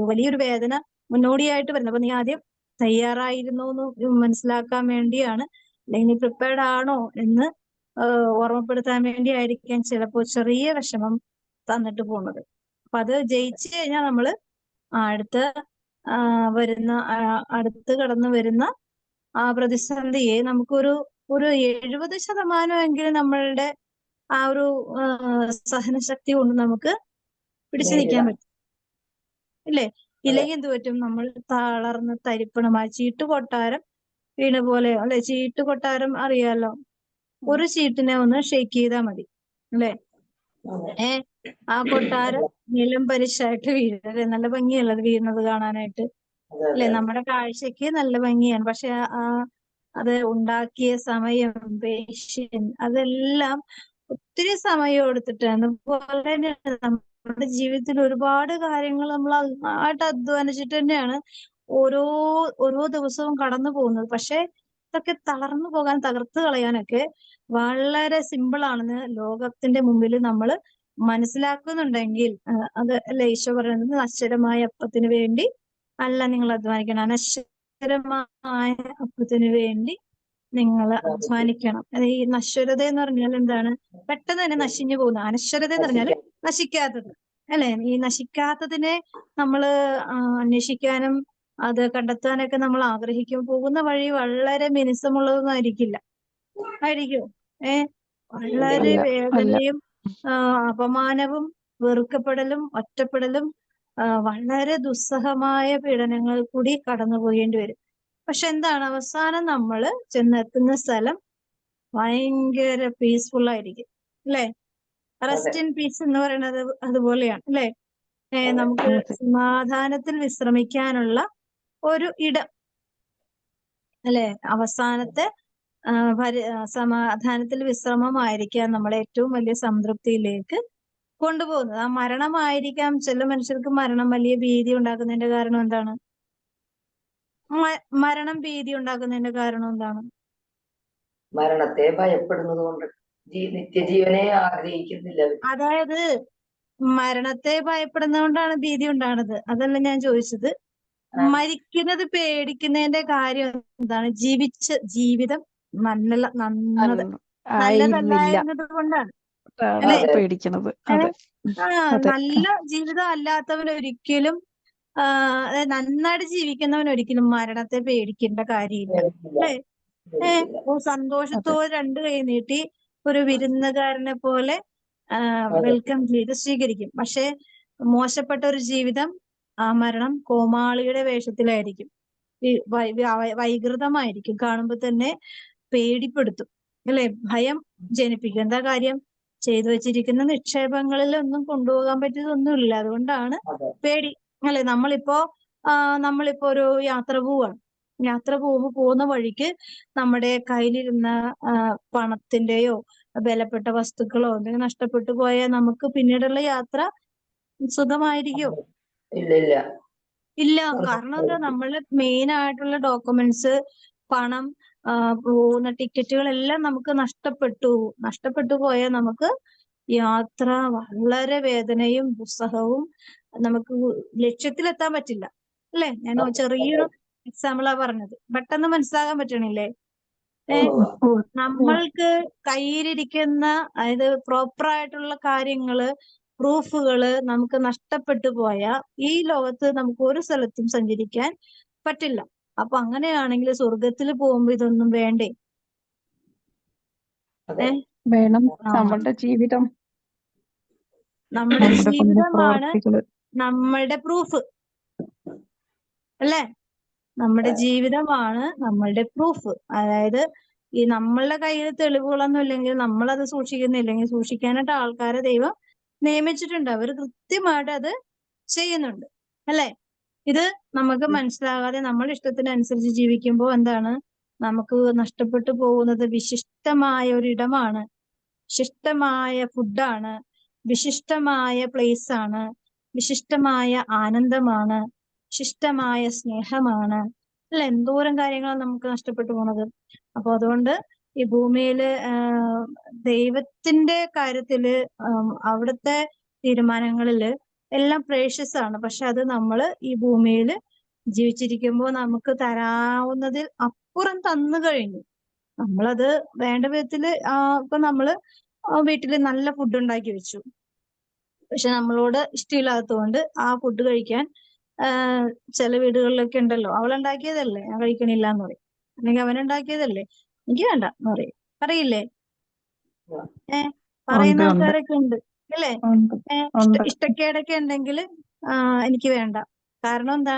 വലിയൊരു വേദന മുന്നോടിയായിട്ട് വരുന്നത്. അപ്പൊ നീ ആദ്യം തയ്യാറായിരുന്നു എന്ന് മനസ്സിലാക്കാൻ വേണ്ടിയാണ്, അല്ലെങ്കിൽ നീ പ്രിപ്പയർഡ് ആണോ എന്ന് ഓർമ്മപ്പെടുത്താൻ വേണ്ടിയായിരിക്കാം ചിലപ്പോൾ ചെറിയ വിഷമം തന്നിട്ട് പോകുന്നത്. അപ്പൊ അത് ജയിച്ചു കഴിഞ്ഞാൽ നമ്മള് അടുത്ത് കടന്നു വരുന്ന ആ പ്രതിസന്ധിയെ നമുക്കൊരു 70% നമ്മളുടെ ആ ഒരു സഹനശക്തി കൊണ്ട് നമുക്ക് പിടിച്ചു നിൽക്കാൻ പറ്റും ഇല്ലേ? ഇല്ലെങ്കിൽ എന്ത് പറ്റും? നമ്മൾ തളർന്ന് തരിപ്പണമായി ചീട്ടുകൊട്ടാരം വീണ പോലെ അല്ലെ? ചീട്ടുകൊട്ടാരം അറിയാലോ, ഒരു ചീട്ടിനെ ഒന്ന് ഷെയ്ക്ക് ചെയ്താൽ മതി അല്ലെ? ആ കൊട്ടാരം നിലം പരിശായിട്ട് വീഴല്ലേ? നല്ല ഭംഗിയല്ലത് വീഴുന്നത് കാണാനായിട്ട് അല്ലെ? നമ്മുടെ കാഴ്ചക്ക് നല്ല ഭംഗിയാണ്. പക്ഷെ അത് ഉണ്ടാക്കിയ സമയം, പേഷ്യൻ, അതെല്ലാം ഒത്തിരി സമയം എടുത്തിട്ടാണ്. അതുപോലെ തന്നെയാണ് നമ്മുടെ ജീവിതത്തിൽ ഒരുപാട് കാര്യങ്ങൾ നമ്മൾ നന്നായിട്ട് അധ്വാനിച്ചിട്ട് തന്നെയാണ് ഓരോ ദിവസവും കടന്നു പോകുന്നത്. പക്ഷെ ഇതൊക്കെ തളർന്നു പോകാൻ, തകർത്ത് കളയാനൊക്കെ വളരെ സിമ്പിൾ ആണെന്ന് ലോകത്തിന്റെ മുമ്പിൽ നമ്മൾ മനസ്സിലാക്കുന്നുണ്ടെങ്കിൽ അത് അല്ലെ ഈശോ പറയുന്നത്, നശ്വരമായ അപ്പത്തിന് വേണ്ടി അല്ല നിങ്ങൾ അധ്വാനിക്കണം, അനശ്വരമായ അപ്പത്തിന് വേണ്ടി നിങ്ങൾ അധ്വാനിക്കണം. അത് ഈ നശ്വരത എന്ന് പറഞ്ഞാൽ എന്താണ്? പെട്ടെന്ന് തന്നെ നശിഞ്ഞു പോകുന്ന. അനശ്വരത എന്ന് പറഞ്ഞാൽ നശിക്കാത്തത്, അല്ലെ? ഈ നശിക്കാത്തതിനെ നമ്മള് അന്വേഷിക്കാനും അത് കണ്ടെത്താനൊക്കെ നമ്മൾ ആഗ്രഹിക്കും. പോകുന്ന വഴി വളരെ മിനുസമുള്ളതൊന്നും ആയിരിക്കില്ല. ആയിരിക്കും. വളരെ വേദനയും അപമാനവും വെറുക്കപ്പെടലും ഒറ്റപ്പെടലും വളരെ ദുസ്സഹമായ പീഡനങ്ങൾ കൂടി കടന്നു പോകേണ്ടി വരും. പക്ഷെ എന്താണ് അവസാനം നമ്മൾ ചെന്നെത്തുന്ന സ്ഥലം ഭയങ്കര പീസ്ഫുൾ ആയിരിക്കും, അല്ലെ? റെസ്റ്റ് ഇൻ പീസ് എന്ന് പറയുന്നത് അതുപോലെയാണ്, അല്ലെ? നമുക്ക് സമാധാനത്തിൽ വിശ്രമിക്കാനുള്ള ഒരു ഇടം, അല്ലെ? അവസാനത്തെ സമാധാനത്തിൽ വിശ്രമമായിരിക്കാം നമ്മളെ ഏറ്റവും വലിയ സംതൃപ്തിയിലേക്ക് കൊണ്ടുപോകുന്നത്. ആ മരണമായിരിക്കാം. ചില മനുഷ്യർക്ക് മരണം വലിയ ഭീതി ഉണ്ടാക്കുന്നതിന്റെ കാരണം എന്താണ്? മരണം ഭീതി ഉണ്ടാക്കുന്നതിന്റെ കാരണം എന്താണ്?
മരണത്തെ ഭയപ്പെടുന്നത് കൊണ്ട്, നിത്യജീവനെ ആഗ്രഹിക്കുന്നില്ല.
അതായത് മരണത്തെ ഭയപ്പെടുന്നതുകൊണ്ടാണ് ഭീതി ഉണ്ടാകുന്നത്. അതല്ല ഞാൻ ചോദിച്ചത്. മരിക്കുന്നത് പേടിക്കുന്നതിന്റെ കാര്യം എന്താണ്? ജീവിതം നല്ലതല്ലായിരുന്നത് കൊണ്ടാണ്, അല്ലെ?
പേടിക്കുന്നത്.
നല്ല ജീവിതം അല്ലാത്തവനൊരിക്കലും നന്നായിട്ട് ജീവിക്കുന്നവനൊരിക്കലും മരണത്തെ പേടിക്കേണ്ട കാര്യമില്ല, അല്ലേ? സന്തോഷത്തോടെ രണ്ടു കൈ നീട്ടി ഒരു വിരുന്നുകാരനെ പോലെ വെൽക്കം ചെയ്ത് സ്വീകരിക്കും. പക്ഷെ മോശപ്പെട്ട ഒരു ജീവിതം, ആ മരണം കോമാളിയുടെ വേഷത്തിലായിരിക്കും, വൈകൃതമായിരിക്കും, കാണുമ്പോ തന്നെ പേടിപ്പെടുത്തും, അല്ലെ? ഭയം ജനിപ്പിക്കും. എന്താ കാര്യം? ചെയ്തു വെച്ചിരിക്കുന്ന നിക്ഷേപങ്ങളിലൊന്നും കൊണ്ടുപോകാൻ പറ്റിയതൊന്നുമില്ല. അതുകൊണ്ടാണ് പേടി, അല്ലെ? നമ്മളിപ്പോ ഒരു യാത്ര പോവാണ്. യാത്ര പോകുന്ന വഴിക്ക് നമ്മുടെ കയ്യിലിരുന്ന പണത്തിന്റെയോ വിലപ്പെട്ട വസ്തുക്കളോ എന്തെങ്കിലും നഷ്ടപ്പെട്ടു പോയാൽ നമുക്ക് പിന്നീടുള്ള യാത്ര സുഖമായിരിക്കും? ഇല്ല. കാരണം എന്താ? നമ്മളെ മെയിൻ ആയിട്ടുള്ള ഡോക്യുമെന്റ്സ്, പണം, പോകുന്ന ടിക്കറ്റുകളെല്ലാം നമുക്ക് നഷ്ടപ്പെട്ടു പോയാൽ നമുക്ക് യാത്ര വളരെ വേദനയും ദുസ്സഹവും, നമുക്ക് ലക്ഷ്യത്തിലെത്താൻ പറ്റില്ല, അല്ലെ? ഞാൻ ചെറിയൊരു എക്സാമ്പിളാ പറഞ്ഞത്. പെട്ടെന്ന് മനസ്സിലാകാൻ പറ്റണില്ലേ? നമ്മൾക്ക് കയ്യിലിരിക്കുന്ന, അതായത് പ്രോപ്പർ ആയിട്ടുള്ള കാര്യങ്ങള്, പ്രൂഫുകള് നമുക്ക് നഷ്ടപ്പെട്ടു പോയാൽ ഈ ലോകത്ത് നമുക്ക് ഒരു സ്ഥലത്തും സഞ്ചരിക്കാൻ പറ്റില്ല. അപ്പൊ അങ്ങനെയാണെങ്കിൽ സ്വർഗത്തിൽ പോകുമ്പോ ഇതൊന്നും വേണ്ടേ?
വേണം. നമ്മളുടെ ജീവിതമാണ്
നമ്മളുടെ പ്രൂഫ്, അല്ലേ? നമ്മുടെ ജീവിതമാണ് നമ്മളുടെ പ്രൂഫ്. അതായത് ഈ നമ്മളുടെ കയ്യിൽ തെളിവുകളൊന്നും ഇല്ലെങ്കിൽ, നമ്മളത് സൂക്ഷിക്കുന്നില്ലെങ്കിൽ, സൂക്ഷിക്കാനായിട്ട് ആൾക്കാരെ ദൈവം നിയമിച്ചിട്ടുണ്ട്. അവർ കൃത്യമായിട്ട് അത് ചെയ്യുന്നുണ്ട്, അല്ലെ? ഇത് നമുക്ക് മനസ്സിലാകാതെ നമ്മൾ ഇഷ്ടത്തിനനുസരിച്ച് ജീവിക്കുമ്പോൾ എന്താണ്? നമുക്ക് നഷ്ടപ്പെട്ടു പോകുന്നത് വിശിഷ്ടമായ ഒരിടമാണ്, വിശിഷ്ടമായ ഫുഡാണ്, വിശിഷ്ടമായ പ്ലേസ് ആണ്, വിശിഷ്ടമായ ആനന്ദമാണ്, വിശിഷ്ടമായ സ്നേഹമാണ്, അല്ല? എന്തോരം കാര്യങ്ങളാണ് നമുക്ക് നഷ്ടപ്പെട്ടു പോണത്. അപ്പൊ അതുകൊണ്ട് ഈ ഭൂമിയില് ദൈവത്തിന്റെ കാര്യത്തില്, അവിടുത്തെ തീരുമാനങ്ങളില് എല്ലാം പ്രേഷ്യസ് ആണ്. പക്ഷെ അത് നമ്മള് ഈ ഭൂമിയില് ജീവിച്ചിരിക്കുമ്പോൾ നമുക്ക് തരാവുന്നതിൽ അപ്പുറം തന്നു കഴിഞ്ഞു. നമ്മളത് വേണ്ട വിധത്തില് ഇപ്പൊ നമ്മള് വീട്ടില് നല്ല ഫുഡ് ഉണ്ടാക്കി വെച്ചു, പക്ഷെ നമ്മളോട് ഇഷ്ടമില്ലാത്തതുകൊണ്ട് ആ ഫുഡ് കഴിക്കാൻ ചില വീടുകളിലൊക്കെ ഉണ്ടല്ലോ, അവളുണ്ടാക്കിയതല്ലേ, ഞാൻ കഴിക്കണില്ല എന്ന് പറയും. അല്ലെങ്കിൽ അവനുണ്ടാക്കിയതല്ലേ, എനിക്ക് വേണ്ട എന്ന് പറയും. അറിയില്ലേ? പറയുന്ന ആൾക്കാരൊക്കെ ഉണ്ട്, അല്ലേ? ഇഷ്ടക്കേടൊക്കെ ഉണ്ടെങ്കിൽ എനിക്ക് വേണ്ട. കാരണം എന്താ?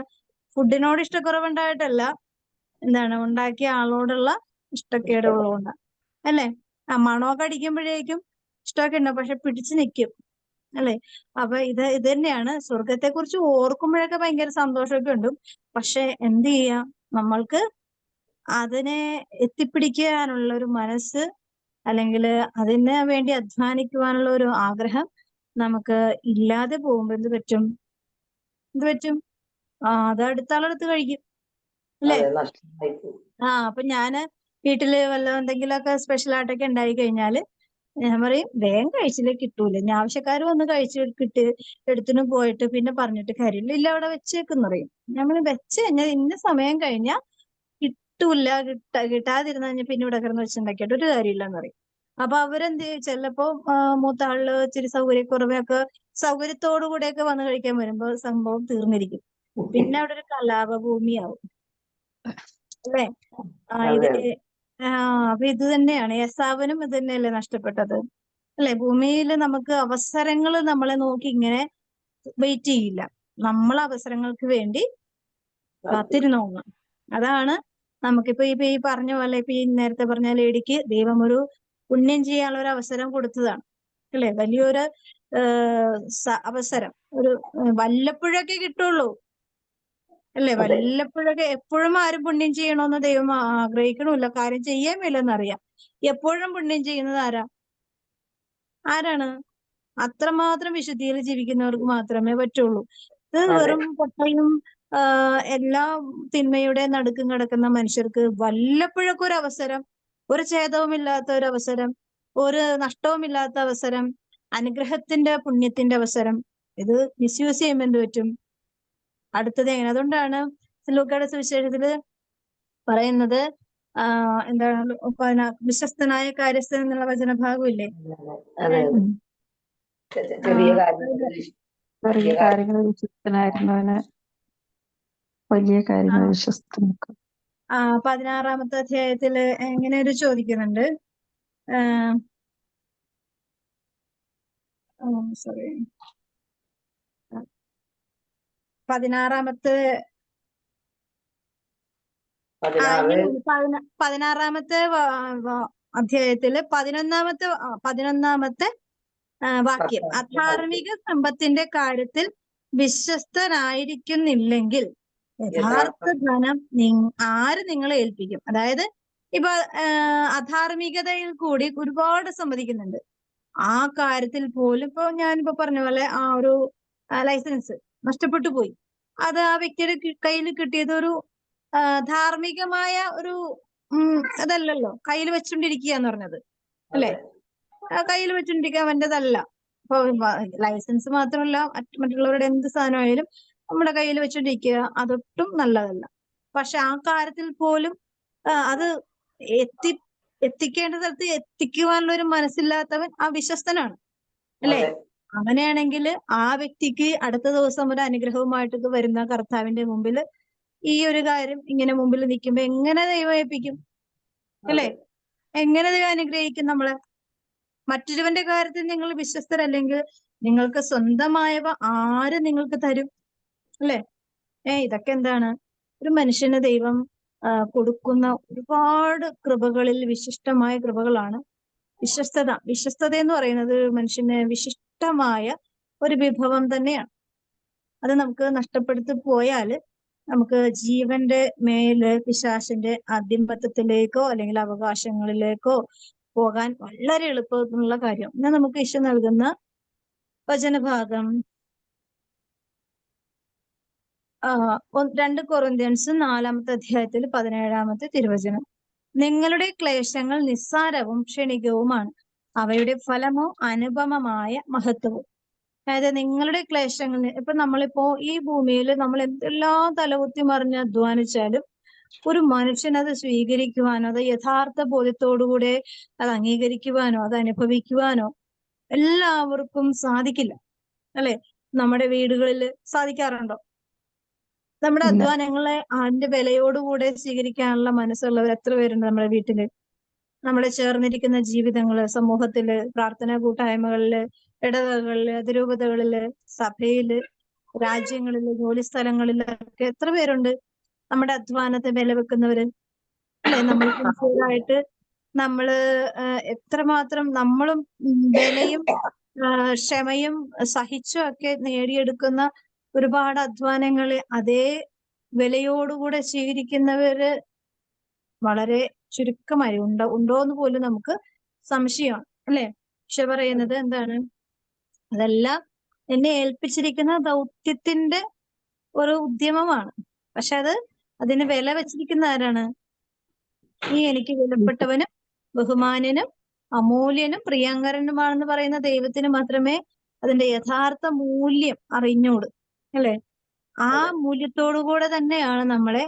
ഫുഡിനോട് ഇഷ്ടക്കുറവുണ്ടായിട്ടല്ല, എന്താണ്, ഉണ്ടാക്കിയ ആളോടുള്ള ഇഷ്ടക്കേടുള്ളതുകൊണ്ടാണ്, അല്ലേ? മണമൊക്കെ അടിക്കുമ്പോഴേക്കും ഇഷ്ടമൊക്കെ ഉണ്ടാവും, പക്ഷെ പിടിച്ചു നിൽക്കും, അല്ലെ? അപ്പൊ ഇത് തന്നെയാണ്. സ്വർഗത്തെ കുറിച്ച് ഓർക്കുമ്പോഴൊക്കെ ഭയങ്കര സന്തോഷമൊക്കെ ഉണ്ട്. പക്ഷെ എന്ത് ചെയ്യാം? നമ്മൾക്ക് അതിനെ എത്തിപ്പിടിക്കാനുള്ള ഒരു മനസ്സ്, അല്ലെങ്കിൽ അതിന് വേണ്ടി അധ്വാനിക്കുവാനുള്ള ഒരു ആഗ്രഹം നമുക്ക് ഇല്ലാതെ പോകുമ്പോ എന്ത് പറ്റും? അത് അടുത്ത ആളെടുത്ത് കഴിക്കും, അല്ലേ? അപ്പൊ ഞാന് വീട്ടില് എന്തെങ്കിലുമൊക്കെ സ്പെഷ്യൽ ആയിട്ടൊക്കെ ഉണ്ടായി കഴിഞ്ഞാല് ഞാൻ പറയും, വേഗം കഴിച്ചില്ലേ കിട്ടൂല. ഇനി ആവശ്യക്കാർ വന്ന് എടുത്തിനും പോയിട്ട് പിന്നെ പറഞ്ഞിട്ട് കാര്യമില്ല, ഇല്ല അവിടെ വെച്ചേക്കെന്ന് പറയും. ഞാൻ വെച്ച് കഴിഞ്ഞാൽ ഇന്ന സമയം കഴിഞ്ഞാൽ കിട്ടൂല, കിട്ടാതിരുന്ന കഴിഞ്ഞാൽ പിന്നെ ഇവിടെ കിടന്ന് വെച്ചുണ്ടാക്കിയിട്ട് ഒരു കാര്യമില്ലെന്ന് പറയും. അപ്പൊ അവരെന്ത് ചെയ്യും, ചിലപ്പോ മൂത്ത ആളില് ഇച്ചിരി സൗകര്യക്കുറവൊക്കെ സൗകര്യത്തോടു കൂടെയൊക്കെ വന്ന് കഴിക്കാൻ വരുമ്പോ സംഭവം തീർന്നിരിക്കും. പിന്നെ അവിടെ ഒരു കലാപഭൂമിയാവും അല്ലേ? ഇത്
അതെ
അപ്പൊ ഇത് തന്നെയാണ് യേശാവിനും ഇത് തന്നെയല്ലേ നഷ്ടപ്പെട്ടത് അല്ലെ? ഭൂമിയിൽ നമുക്ക് അവസരങ്ങൾ നമ്മളെ നോക്കി ഇങ്ങനെ വെയിറ്റ് ചെയ്യില്ല, നമ്മൾ അവസരങ്ങൾക്ക് വേണ്ടി കാത്തിരുന്നോണം. അതാണ് നമുക്കിപ്പോ ഈ പറഞ്ഞ പോലെ ഇപ്പൊ ഈ നേരത്തെ പറഞ്ഞ ലേഡിക്ക് ദൈവം ഒരു പുണ്യം ചെയ്യാനുള്ള ഒരു അവസരം കൊടുത്തതാണ് അല്ലെ? വലിയൊരു അവസരം ഒരു വല്ലപ്പോഴൊക്കെ കിട്ടുള്ളൂ അല്ലെ?
അതെ
വല്ലപ്പോഴൊക്കെ, എപ്പോഴും ആരും പുണ്യം ചെയ്യണമെന്ന് ദൈവം ആഗ്രഹിക്കണമില്ല, കാര്യം ചെയ്യാൻ മേലെന്നറിയാം. എപ്പോഴും പുണ്യം ചെയ്യുന്നത് ആരാണ്? അത്രമാത്രം വിശുദ്ധിയിൽ ജീവിക്കുന്നവർക്ക് മാത്രമേ പറ്റുള്ളൂ. ഇത്
അതെ
വെറും പൊട്ടയും എല്ലാ തിന്മയുടെ നടുക്കും കിടക്കുന്ന മനുഷ്യർക്ക് വല്ലപ്പോഴൊക്കെ ഒരു അവസരം, ഒരു ഛേദവുമില്ലാത്ത ഒരു അവസരം, ഒരു നഷ്ടവുമില്ലാത്ത അവസരം, അനുഗ്രഹത്തിന്റെ പുണ്യത്തിന്റെ അവസരം, ഇത് മിസ്യൂസ് ചെയ്യുമ്പോൾ എന്ത് പറ്റും? അടുത്തത് എങ്ങനെ? അതുകൊണ്ടാണ് ലൂക്കയുടെ സുവിശേഷത്തില് പറയുന്നത് എന്താണ്, വിശ്വസ്തനായ കാര്യസ്ഥൻ എന്നുള്ള വചനഭാഗമില്ലേ?
അതെ ചെറിയ കാര്യത്തിൽ
ചെറിയ കാര്യങ്ങൾ വിശ്വസ്തനായിരുന്നവന് വലിയ കാര്യങ്ങൾ വിശ്വസ്തനാക്കും.
16-ാമത്തെ അധ്യായത്തില് എങ്ങനെ ഒരു ചോദിക്കുന്നുണ്ട്, സോറി 16-ാമത്തെ 16-ാമത്തെ അധ്യായത്തില് 11-ാമത്തെ വാക്യം, അധാർമിക സമ്പത്തിന്റെ കാര്യത്തിൽ വിശ്വസ്തനായിരിക്കുന്നില്ലെങ്കിൽ യഥാർത്ഥ ധനം ആര് നിങ്ങളെ ഏൽപ്പിക്കും? അതായത് ഇപ്പൊ അധാർമികതയിൽ കൂടി ഒരുപാട് സമ്മതിക്കുന്നുണ്ട്. ആ കാര്യത്തിൽ പോലും ഇപ്പൊ ഞാനിപ്പോ പറഞ്ഞ പോലെ ആ ഒരു ലൈസൻസ് നഷ്ടപ്പെട്ടു പോയി, അത് ആ വ്യക്തിയുടെ കയ്യിൽ കിട്ടിയത് ഒരു ധാർമ്മികമായ ഒരു അതല്ലല്ലോ, കയ്യിൽ വെച്ചോണ്ടിരിക്കുക എന്ന് പറഞ്ഞത് അല്ലെ? കയ്യിൽ വെച്ചോണ്ടിരിക്കുക അവന്റേതല്ല. ഇപ്പൊ ലൈസൻസ് മാത്രമല്ല, മറ്റുള്ളവരുടെ എന്ത് സാധനമായാലും നമ്മുടെ കയ്യിൽ വെച്ചോണ്ടിരിക്കുക അതൊട്ടും നല്ലതല്ല. പക്ഷെ ആ കാര്യത്തിൽ പോലും അത് എത്തിക്കേണ്ട സ്ഥലത്ത് എത്തിക്കുവാനുള്ള ഒരു മനസ്സില്ലാത്തവൻ അവിശ്വസ്തനാണ് അല്ലെ? അങ്ങനെയാണെങ്കിൽ ആ വ്യക്തിക്ക് അടുത്ത ദിവസം ഒരു അനുഗ്രഹവുമായിട്ട് വരുന്ന കർത്താവിന്റെ മുമ്പിൽ ഈ ഒരു കാര്യം ഇങ്ങനെ മുമ്പിൽ നിൽക്കുമ്പോ എങ്ങനെ ദൈവം ഏൽപ്പിക്കും അല്ലെ? എങ്ങനെ ദൈവം അനുഗ്രഹിക്കും നമ്മളെ? മറ്റൊരുവന്റെ കാര്യത്തിൽ നിങ്ങൾ വിശ്വസ്തരല്ലെങ്കിൽ നിങ്ങൾക്ക് സ്വന്തമായവ ആര് നിങ്ങൾക്ക് തരും അല്ലെ? ഇതൊക്കെ എന്താണ്? ഒരു മനുഷ്യന് ദൈവം കൊടുക്കുന്ന ഒരുപാട് കൃപകളിൽ വിശിഷ്ടമായ കൃപകളാണ് വിശ്വസ്തത. വിശ്വസ്തത എന്ന് പറയുന്നത് മനുഷ്യന് വിശിഷ്ടമായ ഒരു വിഭവം തന്നെയാണ്. അത് നമുക്ക് നഷ്ടപ്പെടുത്തി പോയാല് നമുക്ക് ജീവന്റെ മേല് പിശാചിന്റെ ആധിപത്യത്തിലേക്കോ അല്ലെങ്കിൽ അവകാശങ്ങളിലേക്കോ പോകാൻ വളരെ എളുപ്പമുള്ള കാര്യം. എന്നാൽ നമുക്ക് ഈശോ നൽകുന്ന വചനഭാഗം 2 കൊറിന്ത്യൻസ് 4-ാമത്തെ അധ്യായത്തിൽ 17-ാമത്തെ തിരുവചനം, നിങ്ങളുടെ ക്ലേശങ്ങൾ നിസ്സാരവും ക്ഷണികവുമാണ്, അവയുടെ ഫലമോ അനുപമമായ മഹത്വവും. അതായത് നിങ്ങളുടെ ക്ലേശങ്ങൾ, ഇപ്പൊ നമ്മളിപ്പോ ഈ ഭൂമിയിൽ നമ്മൾ എന്തെല്ലാം തലകുത്തി മറിഞ്ഞ് അധ്വാനിച്ചാലും ഒരു മനുഷ്യനത് സ്വീകരിക്കുവാനോ അത് യഥാർത്ഥ ബോധ്യത്തോടുകൂടെ അത് അംഗീകരിക്കുവാനോ അത് അനുഭവിക്കുവാനോ എല്ലാവർക്കും സാധിക്കില്ല അല്ലെ? നമ്മുടെ വീടുകളിൽ സാധിക്കാറുണ്ടോ? നമ്മുടെ അധ്വാനങ്ങളെ അതിന്റെ വിലയോടുകൂടെ സ്വീകരിക്കാനുള്ള മനസ്സുള്ളവർ എത്ര പേരുണ്ട് നമ്മുടെ വീട്ടില്? നമ്മളെ ചേർന്നിരിക്കുന്ന ജീവിതങ്ങള്, സമൂഹത്തില്, പ്രാർത്ഥനാ കൂട്ടായ്മകളില്, ഇടവകളില്, അതിരൂപതകളില്, സഭയില്, രാജ്യങ്ങളില്, ജോലി സ്ഥലങ്ങളിലൊക്കെ എത്ര പേരുണ്ട് നമ്മുടെ അധ്വാനത്തെ വില വെക്കുന്നവര് അല്ലെ? നമ്മൾ സിൻസിയറായിട്ട് നമ്മള് എത്രമാത്രം നമ്മളും വിലയും ക്ഷമയും സഹിച്ചും ഒക്കെ നേടിയെടുക്കുന്ന ഒരുപാട് അധ്വാനങ്ങളെ അതേ വിലയോടുകൂടെ സ്വീകരിക്കുന്നവര് വളരെ ചുരുക്കമായി ഉണ്ടോ എന്ന് പോലും നമുക്ക് സംശയമാണ് അല്ലെ? പക്ഷെ പറയുന്നത് എന്താണ്? അതെല്ലാം എന്നെ ഏൽപ്പിച്ചിരിക്കുന്ന ദൗത്യത്തിന്റെ ഒരു ഉദ്യമമാണ്. പക്ഷെ അതിന് വില വെച്ചിരിക്കുന്ന ആരാണ്? നീ എനിക്ക് വിലപ്പെട്ടവനും ബഹുമാന്യനും അമൂല്യനും പ്രിയങ്കരനുമാണെന്ന് പറയുന്ന ദൈവത്തിന് മാത്രമേ അതിന്റെ യഥാർത്ഥ മൂല്യം അറിഞ്ഞോളൂ അല്ലെ? ആ മൂല്യത്തോടുകൂടെ തന്നെയാണ് നമ്മളെ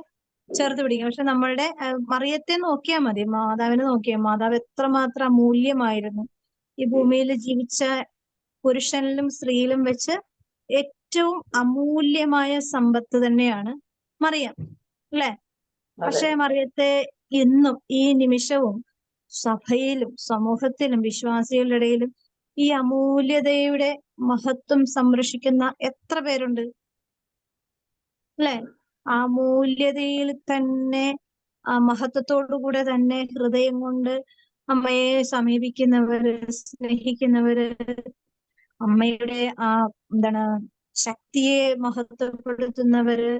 ചേർത്ത് പിടിക്കും. പക്ഷെ നമ്മളുടെ മറിയത്തെ നോക്കിയാൽ മതി, മാതാവിനെ നോക്കിയാൽ മാതാവ് എത്രമാത്രം അമൂല്യമായിരുന്നു. ഈ ഭൂമിയിൽ ജീവിച്ച പുരുഷനിലും സ്ത്രീയിലും വെച്ച് ഏറ്റവും അമൂല്യമായ സമ്പത്ത് തന്നെയാണ് മറിയം, അല്ലെ? പക്ഷെ മറിയത്തെ ഇന്നും ഈ നിമിഷവും സഭയിലും സമൂഹത്തിലും വിശ്വാസികളുടെ ഇടയിലും ഈ അമൂല്യതയുടെ മഹത്വം സംരക്ഷിക്കുന്ന എത്ര പേരുണ്ട്, അല്ലെ? ആ മൂല്യതയിൽ തന്നെ, ആ മഹത്വത്തോടുകൂടെ തന്നെ ഹൃദയം കൊണ്ട് അമ്മയെ സമീപിക്കുന്നവര്, സ്നേഹിക്കുന്നവര്, അമ്മയുടെ ആ എന്താണ് ശക്തിയെ മഹത്വപ്പെടുത്തുന്നവര്,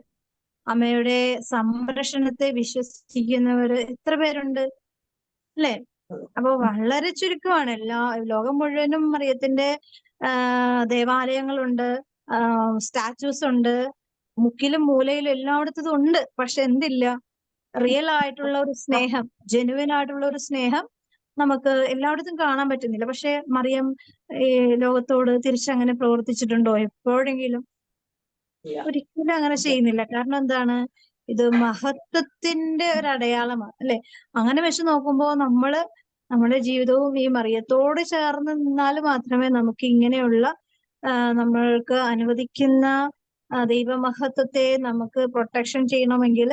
അമ്മയുടെ സംരക്ഷണത്തെ വിശ്വസിക്കുന്നവര് എത്ര പേരുണ്ട്, അല്ലെ? അപ്പൊ വളരെ ചുരുക്കമാണ്. ലോകം മുഴുവനും മറിയത്തിന്റെ ദേവാലയങ്ങളുണ്ട്, സ്റ്റാച്യൂസ് ഉണ്ട്, മുക്കിലും മൂലയിലും എല്ലായിടത്തും ഉണ്ട്. പക്ഷെ എന്തില്ല, റിയൽ ആയിട്ടുള്ള ഒരു സ്നേഹം, ജെനുവിൻ ആയിട്ടുള്ള ഒരു സ്നേഹം നമുക്ക് എല്ലായിടത്തും കാണാൻ പറ്റുന്നില്ല. പക്ഷെ മറിയം ഈ ലോകത്തോട് തിരിച്ചങ്ങനെ പ്രവർത്തിച്ചിട്ടുണ്ടോ എപ്പോഴെങ്കിലും? ഒരിക്കലും അങ്ങനെ ചെയ്യുന്നില്ല. കാരണം എന്താണ്? ഇത് മഹത്വത്തിന്റെ ഒരു അടയാളമാണ്, അല്ലെ? അങ്ങനെ വെച്ച് നോക്കുമ്പോ നമ്മുടെ ജീവിതവും ഈ മറിയത്തോട് ചേർന്ന് നിന്നാൽ മാത്രമേ നമുക്ക് ഇങ്ങനെയുള്ള നമ്മൾക്ക് അനുവദിക്കുന്ന ദൈവമഹത്വത്തെ നമുക്ക് പ്രൊട്ടക്ഷൻ ചെയ്യണമെങ്കിൽ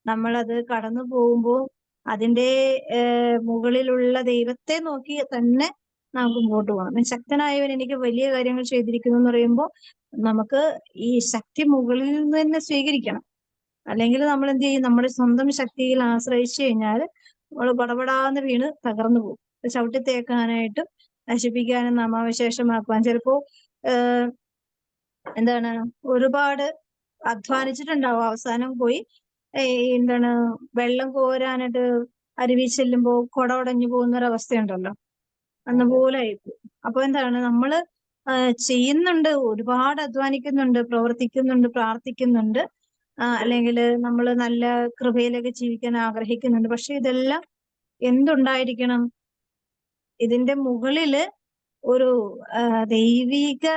നമ്മളത് കടന്നു പോകുമ്പോൾ അതിന്റെ മുകളിലുള്ള ദൈവത്തെ നോക്കി തന്നെ നമുക്ക് മുമ്പോട്ട് പോകണം. ശക്തനായവൻ എനിക്ക് വലിയ കാര്യങ്ങൾ ചെയ്തിരിക്കുന്നു എന്ന് പറയുമ്പോൾ നമുക്ക് ഈ ശക്തി മുകളിൽ നിന്ന് തന്നെ സ്വീകരിക്കണം. അല്ലെങ്കിൽ നമ്മൾ എന്ത് ചെയ്യും? നമ്മുടെ സ്വന്തം ശക്തിയിൽ ആശ്രയിച്ചു കഴിഞ്ഞാൽ നമ്മൾ പടപടാന്ന് വീണ് തകർന്നു പോകും. ചവിട്ടി തേക്കാനായിട്ടും നശിപ്പിക്കാനും നാമാവശേഷമാക്കുവാൻ ചിലപ്പോ എന്താണ് ഒരുപാട് അധ്വാനിച്ചിട്ടുണ്ടാവും, അവസാനം പോയി എന്താണ് വെള്ളം കോരാനായിട്ട് അരുവി ചെല്ലുമ്പോ കുട ഉടഞ്ഞു പോകുന്ന ഒരു അവസ്ഥയുണ്ടല്ലോ, അന്നുപോലെ ആയിപ്പോയി. അപ്പൊ എന്താണ് നമ്മള് ചെയ്യുന്നുണ്ട്, ഒരുപാട് അധ്വാനിക്കുന്നുണ്ട്, പ്രവർത്തിക്കുന്നുണ്ട്, പ്രാർത്ഥിക്കുന്നുണ്ട്, അല്ലെങ്കിൽ നമ്മൾ നല്ല കൃപയിലൊക്കെ ജീവിക്കാൻ ആഗ്രഹിക്കുന്നുണ്ട്. പക്ഷെ ഇതെല്ലാം എന്തുണ്ടായിരിക്കണം? ഇതിന്റെ മുകളില് ഒരു ദൈവിക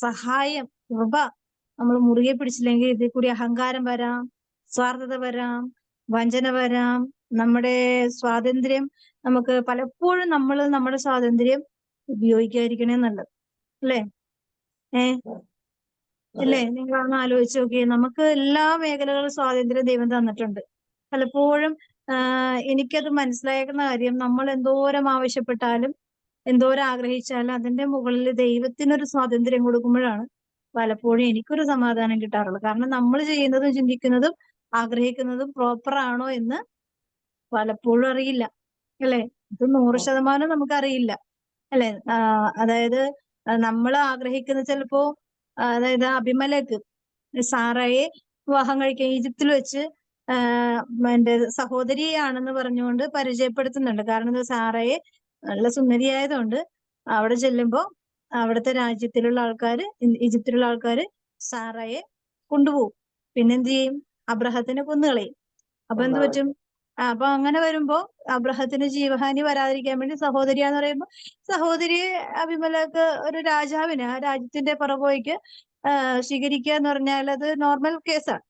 സഹായം, കൃപ നമ്മൾ മുറുകെ പിടിച്ചില്ലെങ്കിൽ ഇതിൽ കൂടി അഹങ്കാരം വരാം, സ്വാർത്ഥത വരാം, വഞ്ചന വരാം. നമ്മുടെ സ്വാതന്ത്ര്യം നമുക്ക് പലപ്പോഴും നമ്മുടെ സ്വാതന്ത്ര്യം ഉപയോഗിക്കാതിരിക്കണേ നല്ലത്, അല്ലേ? അല്ലേ? നിങ്ങളൊന്ന് ആലോചിച്ച് നോക്കിയേ. നമുക്ക് എല്ലാ മേഖലകളിലും സ്വാതന്ത്ര്യം ദൈവം തന്നിട്ടുണ്ട്. പലപ്പോഴും എനിക്കത് മനസ്സിലാക്കുന്ന കാര്യം, നമ്മൾ എന്തോരം ആവശ്യപ്പെട്ടാലും എന്തോരം ആഗ്രഹിച്ചാലും അതിന്റെ മുകളിൽ ദൈവത്തിനൊരു സ്വാതന്ത്ര്യം കൊടുക്കുമ്പോഴാണ് പലപ്പോഴും എനിക്കൊരു സമാധാനം കിട്ടാറുള്ളത്. കാരണം നമ്മൾ ചെയ്യുന്നതും ചിന്തിക്കുന്നതും ആഗ്രഹിക്കുന്നതും പ്രോപ്പർ ആണോ എന്ന് പലപ്പോഴും അറിയില്ല, അല്ലെ? ഇത് 100% നമുക്കറിയില്ല, അല്ലെ? അതായത് നമ്മൾ ആഗ്രഹിക്കുന്ന ചിലപ്പോ, അതായത് അബിമലേക്ക് സാറയെ വിവാഹം കഴിക്കാൻ ഈജിപ്തിൽ വെച്ച് എന്റെ സഹോദരിയാണെന്ന് പറഞ്ഞുകൊണ്ട് പരിചയപ്പെടുത്തുന്നുണ്ട്. കാരണം സാറയെ നല്ല സുന്ദരിയായതുകൊണ്ട് അവിടെ ചെല്ലുമ്പോ അവിടുത്തെ രാജ്യത്തിലുള്ള ആൾക്കാര്, ഈജിപ്തിലുള്ള ആൾക്കാര് സാറയെ കൊണ്ടുപോകും. പിന്നെന്ത് ചെയ്യും? അബ്രഹത്തിനെ കൊന്നുകളയും. അപ്പൊ എന്ത് പറ്റും? അപ്പൊ അങ്ങനെ വരുമ്പോ അബ്രഹത്തിന് ജീവഹാനി വരാതിരിക്കാൻ വേണ്ടി സഹോദരിയാന്ന് പറയുമ്പോ സഹോദരിയെ അബിമലേക്ക് ഒരു രാജാവിന് ആ രാജ്യത്തിന്റെ പുറകോയ്ക്ക് സ്വീകരിക്കുക എന്ന് പറഞ്ഞാൽ അത് നോർമൽ കേസാണ്.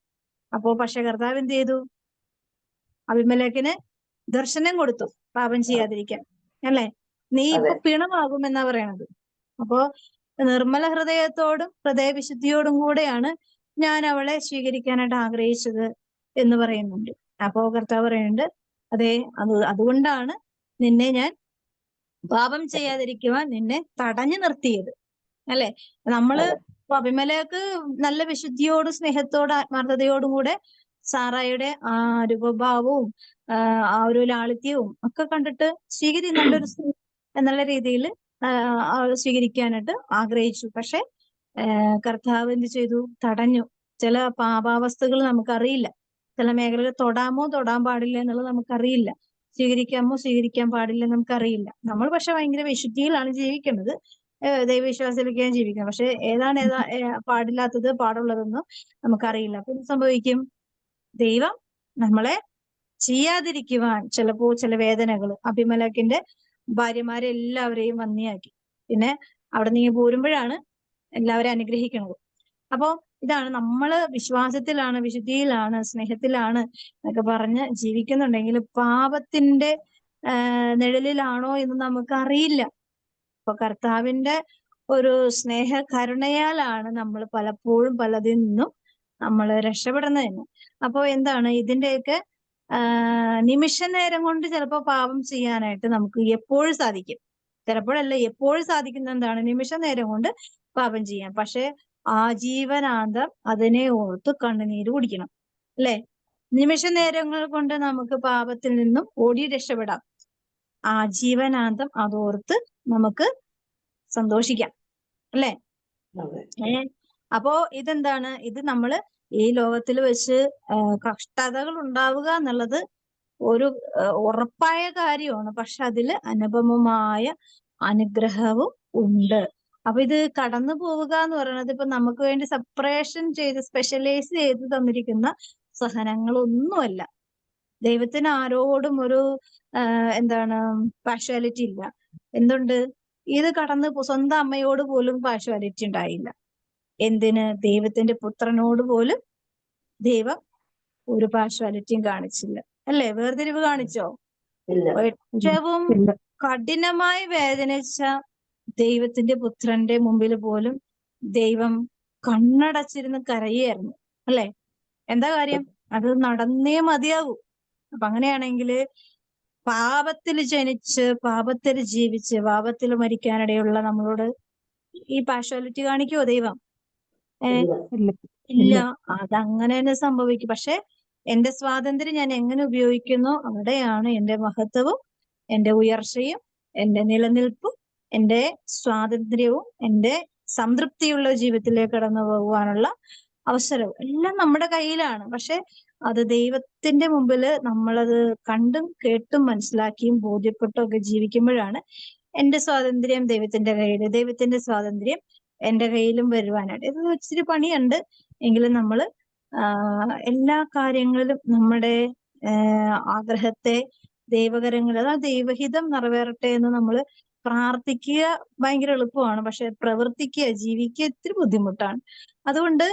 അപ്പോ പക്ഷെ കർത്താവ് എന്ത് ചെയ്തു? അബിമലേക്കിന് ദർശനം കൊടുത്തു, പാപം ചെയ്യാതിരിക്കാൻ, അല്ലെ? നീ ഇപ്പൊ പിണമാകുമെന്നാ പറയണത്. അപ്പോ നിർമ്മല ഹൃദയത്തോടും ഹൃദയവിശുദ്ധിയോടും കൂടെയാണ് ഞാൻ അവളെ സ്വീകരിക്കാനായിട്ട് ആഗ്രഹിച്ചത് എന്ന് പറയുന്നുണ്ട്. അപ്പോ കർത്താവ് പറയുന്നുണ്ട്, അതെ, അതുകൊണ്ടാണ് നിന്നെ ഞാൻ പാപം ചെയ്യാതിരിക്കുവാൻ നിന്നെ തടഞ്ഞു നിർത്തിയത്, അല്ലെ? നമ്മള് അബിമലേക്ക് നല്ല വിശുദ്ധിയോടും സ്നേഹത്തോടും ആത്മാർത്ഥതയോടും കൂടെ സാറായുടെ ആ രൂപഭാവവും ആ ഒരു ലാളിത്യവും ഒക്കെ കണ്ടിട്ട് നല്ലൊരു സ്ത്രീ എന്നുള്ള രീതിയിൽ സ്വീകരിക്കാനായിട്ട് ആഗ്രഹിച്ചു. പക്ഷെ കർത്താവ് എന്ത് ചെയ്തു? തടഞ്ഞു. ചില പാപാവസ്ഥകൾ നമുക്കറിയില്ല, ചില മേഖലകൾ തൊടാമോ തൊടാൻ പാടില്ല എന്നുള്ളത് നമുക്കറിയില്ല, സ്വീകരിക്കാമോ സ്വീകരിക്കാൻ പാടില്ല നമുക്കറിയില്ല. നമ്മൾ പക്ഷെ ഭയങ്കര വിശുദ്ധിയിലാണ് ജീവിക്കുന്നത്, ദൈവവിശ്വാസത്തിലൊക്കെയാണ് ജീവിക്കുന്നത്. പക്ഷെ ഏതാണ് പാടില്ലാത്തത് പാടുള്ളതെന്നോ നമുക്കറിയില്ല. അപ്പൊ എന്ത് സംഭവിക്കും? ദൈവം നമ്മളെ ചെയ്യാതിരിക്കുവാൻ ചിലപ്പോ ചില വേദനകൾ, അബിമലേക്കിന്റെ ഭാര്യമാരെ എല്ലാവരെയും വന്ദിയാക്കി. പിന്നെ അവിടെ നീ പോരുമ്പോഴാണ് എല്ലാവരെയും അനുഗ്രഹിക്കുന്നത്. അപ്പോ ഇതാണ് നമ്മള് വിശ്വാസത്തിലാണ്, വിശുദ്ധിയിലാണ്, സ്നേഹത്തിലാണ് എന്നൊക്കെ പറഞ്ഞ് ജീവിക്കുന്നുണ്ടെങ്കിൽ പാപത്തിന്റെ നിഴലിലാണോ എന്ന് നമുക്ക് അറിയില്ല. അപ്പൊ കർത്താവിന്റെ ഒരു സ്നേഹ കരുണയാലാണ് നമ്മൾ പലപ്പോഴും പലതിൽ നിന്നും നമ്മൾ രക്ഷപ്പെടുന്നതിന്. അപ്പോ എന്താണ് ഇതിന്റെയൊക്കെ നിമിഷ നേരം കൊണ്ട് ചിലപ്പോൾ പാപം ചെയ്യാനായിട്ട് നമുക്ക് എപ്പോഴും സാധിക്കും. ചിലപ്പോഴല്ല, എപ്പോഴും സാധിക്കുന്ന എന്താണ്? നിമിഷ നേരം കൊണ്ട് പാപം ചെയ്യാം. പക്ഷെ ആജീവനാന്തം അതിനെ ഓർത്ത് കണ്ണുനീര് കുടിക്കണം, അല്ലെ? നിമിഷ നേരങ്ങൾ കൊണ്ട് നമുക്ക് പാപത്തിൽ നിന്നും ഓടി രക്ഷപ്പെടാം. ആജീവനാന്തം അതോർത്ത് നമുക്ക് സന്തോഷിക്കാം, അല്ലെ? അപ്പോ ഇതെന്താണ്? ഇത് നമ്മള് ഈ ലോകത്തിൽ വെച്ച് കഷ്ടതകൾ ഉണ്ടാവുക എന്നുള്ളത് ഒരു ഉറപ്പായ കാര്യമാണ്. പക്ഷെ അതില് അനുപമമായ അനുഗ്രഹവും ഉണ്ട്. അപ്പൊ ഇത് കടന്നു പോവുക എന്ന് പറയുന്നത് ഇപ്പൊ നമുക്ക് വേണ്ടി സെപ്പറേഷൻ ചെയ്ത് സ്പെഷ്യലൈസ് ചെയ്ത് തന്നിരിക്കുന്ന സഹനങ്ങളൊന്നുമല്ല. ദൈവത്തിന് ആരോടും ഒരു എന്താണ് പാർഷ്വാലിറ്റി ഇല്ല. എന്തുണ്ട്? ഇത് കടന്ന് സ്വന്തം അമ്മയോട് പോലും പാർഷ്വാലിറ്റി ഉണ്ടായില്ല. എന്തിന്? ദൈവത്തിന്റെ പുത്രനോട് പോലും ദൈവം ഒരു പാർഷ്വാലിറ്റിയും കാണിച്ചില്ല, അല്ലേ? വേർതിരിവ് കാണിച്ചോ? ഏറ്റവും കഠിനമായി വേദനിച്ച ദൈവത്തിന്റെ പുത്രന്റെ മുമ്പിൽ പോലും ദൈവം കണ്ണടച്ചിരുന്ന് കരയായിരുന്നു, അല്ലെ? എന്താ കാര്യം? അത് നടന്നേ മതിയാകൂ. അപ്പൊ അങ്ങനെയാണെങ്കിൽ പാപത്തിൽ ജനിച്ച് പാപത്തിൽ ജീവിച്ച് പാപത്തിൽ മരിക്കാനിടയുള്ള നമ്മളോട് ഈ പാർഷ്വാലിറ്റി കാണിക്കുവോ ദൈവം? ഇല്ല. അതങ്ങനെ തന്നെ സംഭവിക്കും. പക്ഷെ എന്റെ സ്വാതന്ത്ര്യം ഞാൻ എങ്ങനെ ഉപയോഗിക്കുന്നു അവിടെയാണ് എന്റെ മഹത്വവും എന്റെ ഉയർച്ചയും എന്റെ നിലനിൽപ്പും എന്റെ സ്വാതന്ത്ര്യവും എന്റെ സംതൃപ്തിയുള്ള ജീവിതത്തിലേക്ക് കടന്നു പോകുവാനുള്ള അവസരവും എല്ലാം നമ്മുടെ കയ്യിലാണ്. പക്ഷെ അത് ദൈവത്തിന്റെ മുമ്പില് നമ്മളത് കണ്ടും കേട്ടും മനസ്സിലാക്കിയും ബോധ്യപ്പെട്ടും ഒക്കെ ജീവിക്കുമ്പോഴാണ് എന്റെ സ്വാതന്ത്ര്യം ദൈവത്തിന്റെ കയ്യിൽ, ദൈവത്തിന്റെ സ്വാതന്ത്ര്യം എന്റെ കയ്യിലും വരുവാനായിട്ട്. ഇത് ഇച്ചിരി പണിയുണ്ട്. എങ്കിലും നമ്മള് എല്ലാ കാര്യങ്ങളിലും നമ്മുടെ ആഗ്രഹത്തെ ദൈവകരങ്ങൾ, അതാ ദൈവഹിതം നിറവേറട്ടെ എന്ന് നമ്മൾ പ്രാർത്ഥിക്കുക ഭയങ്കര എളുപ്പമാണ്. പക്ഷെ പ്രവർത്തിക്കുക, ജീവിക്കുക ഇത്തിരി ബുദ്ധിമുട്ടാണ്. അതുകൊണ്ട്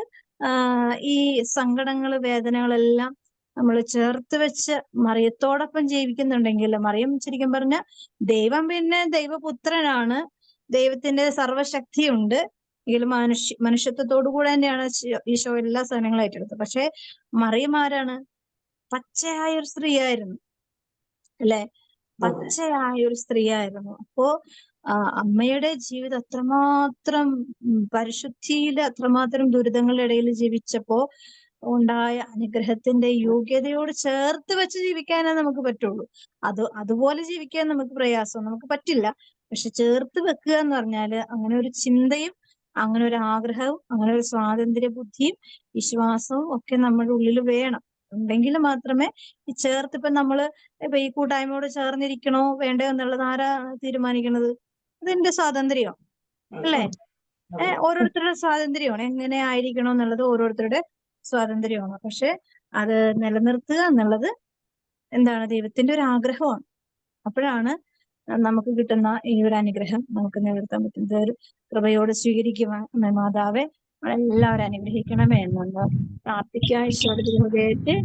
ഈ സങ്കടങ്ങള്, വേദനകളെല്ലാം നമ്മൾ ചേർത്ത് വെച്ച് മറിയത്തോടൊപ്പം ജീവിക്കുന്നുണ്ടെങ്കിൽ, മറിയം ശരിക്കും പറഞ്ഞ ദൈവം പിന്നെ ദൈവപുത്രനാണ്, ദൈവത്തിന്റെ സർവശക്തിയുണ്ട്. എങ്കിലും മനുഷ്യത്വത്തോടു കൂടെ തന്നെയാണ് ഈശോ എല്ലാ സാധനങ്ങളും ഏറ്റെടുത്തത്. പക്ഷെ മറിയം ആരാണ്? പച്ചയായ ഒരു സ്ത്രീയായിരുന്നു, അല്ലെ? പച്ചയായ ഒരു സ്ത്രീയായിരുന്നു. അപ്പോ അമ്മയുടെ ജീവിതം അത്രമാത്രം പരിശുദ്ധിയിൽ, അത്രമാത്രം ദുരിതങ്ങളുടെ ഇടയിൽ ജീവിച്ചപ്പോ ഉണ്ടായ അനുഗ്രഹത്തിന്റെ യോഗ്യതയോട് ചേർത്ത് വെച്ച് ജീവിക്കാനേ നമുക്ക് പറ്റുള്ളൂ. അതുപോലെ ജീവിക്കാൻ നമുക്ക് പ്രയാസം, നമുക്ക് പറ്റില്ല. പക്ഷെ ചേർത്ത് വെക്കുക എന്ന് പറഞ്ഞാല് അങ്ങനെ ഒരു ചിന്തയും അങ്ങനെ ഒരു ആഗ്രഹവും അങ്ങനെ ഒരു സ്വാതന്ത്ര്യ ബുദ്ധിയും വിശ്വാസവും ഒക്കെ നമ്മുടെ ഉള്ളിൽ വേണം. ഉണ്ടെങ്കിൽ മാത്രമേ ഈ ചേർത്ത് ഇപ്പൊ ഈ കൂട്ടായ്മയോട് ചേർന്നിരിക്കണോ വേണ്ടോ എന്നുള്ളത് ആരാ തീരുമാനിക്കണത്? അതെന്റെ സ്വാതന്ത്ര്യം, അല്ലേ? ഓരോരുത്തരുടെ സ്വാതന്ത്ര്യമാണ്. എങ്ങനെ ആയിരിക്കണം എന്നുള്ളത് ഓരോരുത്തരുടെ സ്വാതന്ത്ര്യമാണ്. പക്ഷെ അത് നിലനിർത്തുക എന്നുള്ളത് എന്താണ്? ദൈവത്തിന്റെ ഒരു ആഗ്രഹമാണ്. അപ്പോഴാണ് നമുക്ക് കിട്ടുന്ന ഈ ഒരു അനുഗ്രഹം നമുക്ക് നിലനിർത്താൻ പറ്റുന്നത്. ഒരു കൃപയോട് സ്വീകരിക്കുക മാതാവെ, എല്ലാവരും അനുഗ്രഹിക്കണമേ എന്നുണ്ട് പ്രാർത്ഥിക്കുക. ഈശോയുടെ ഹൃദയത്തെ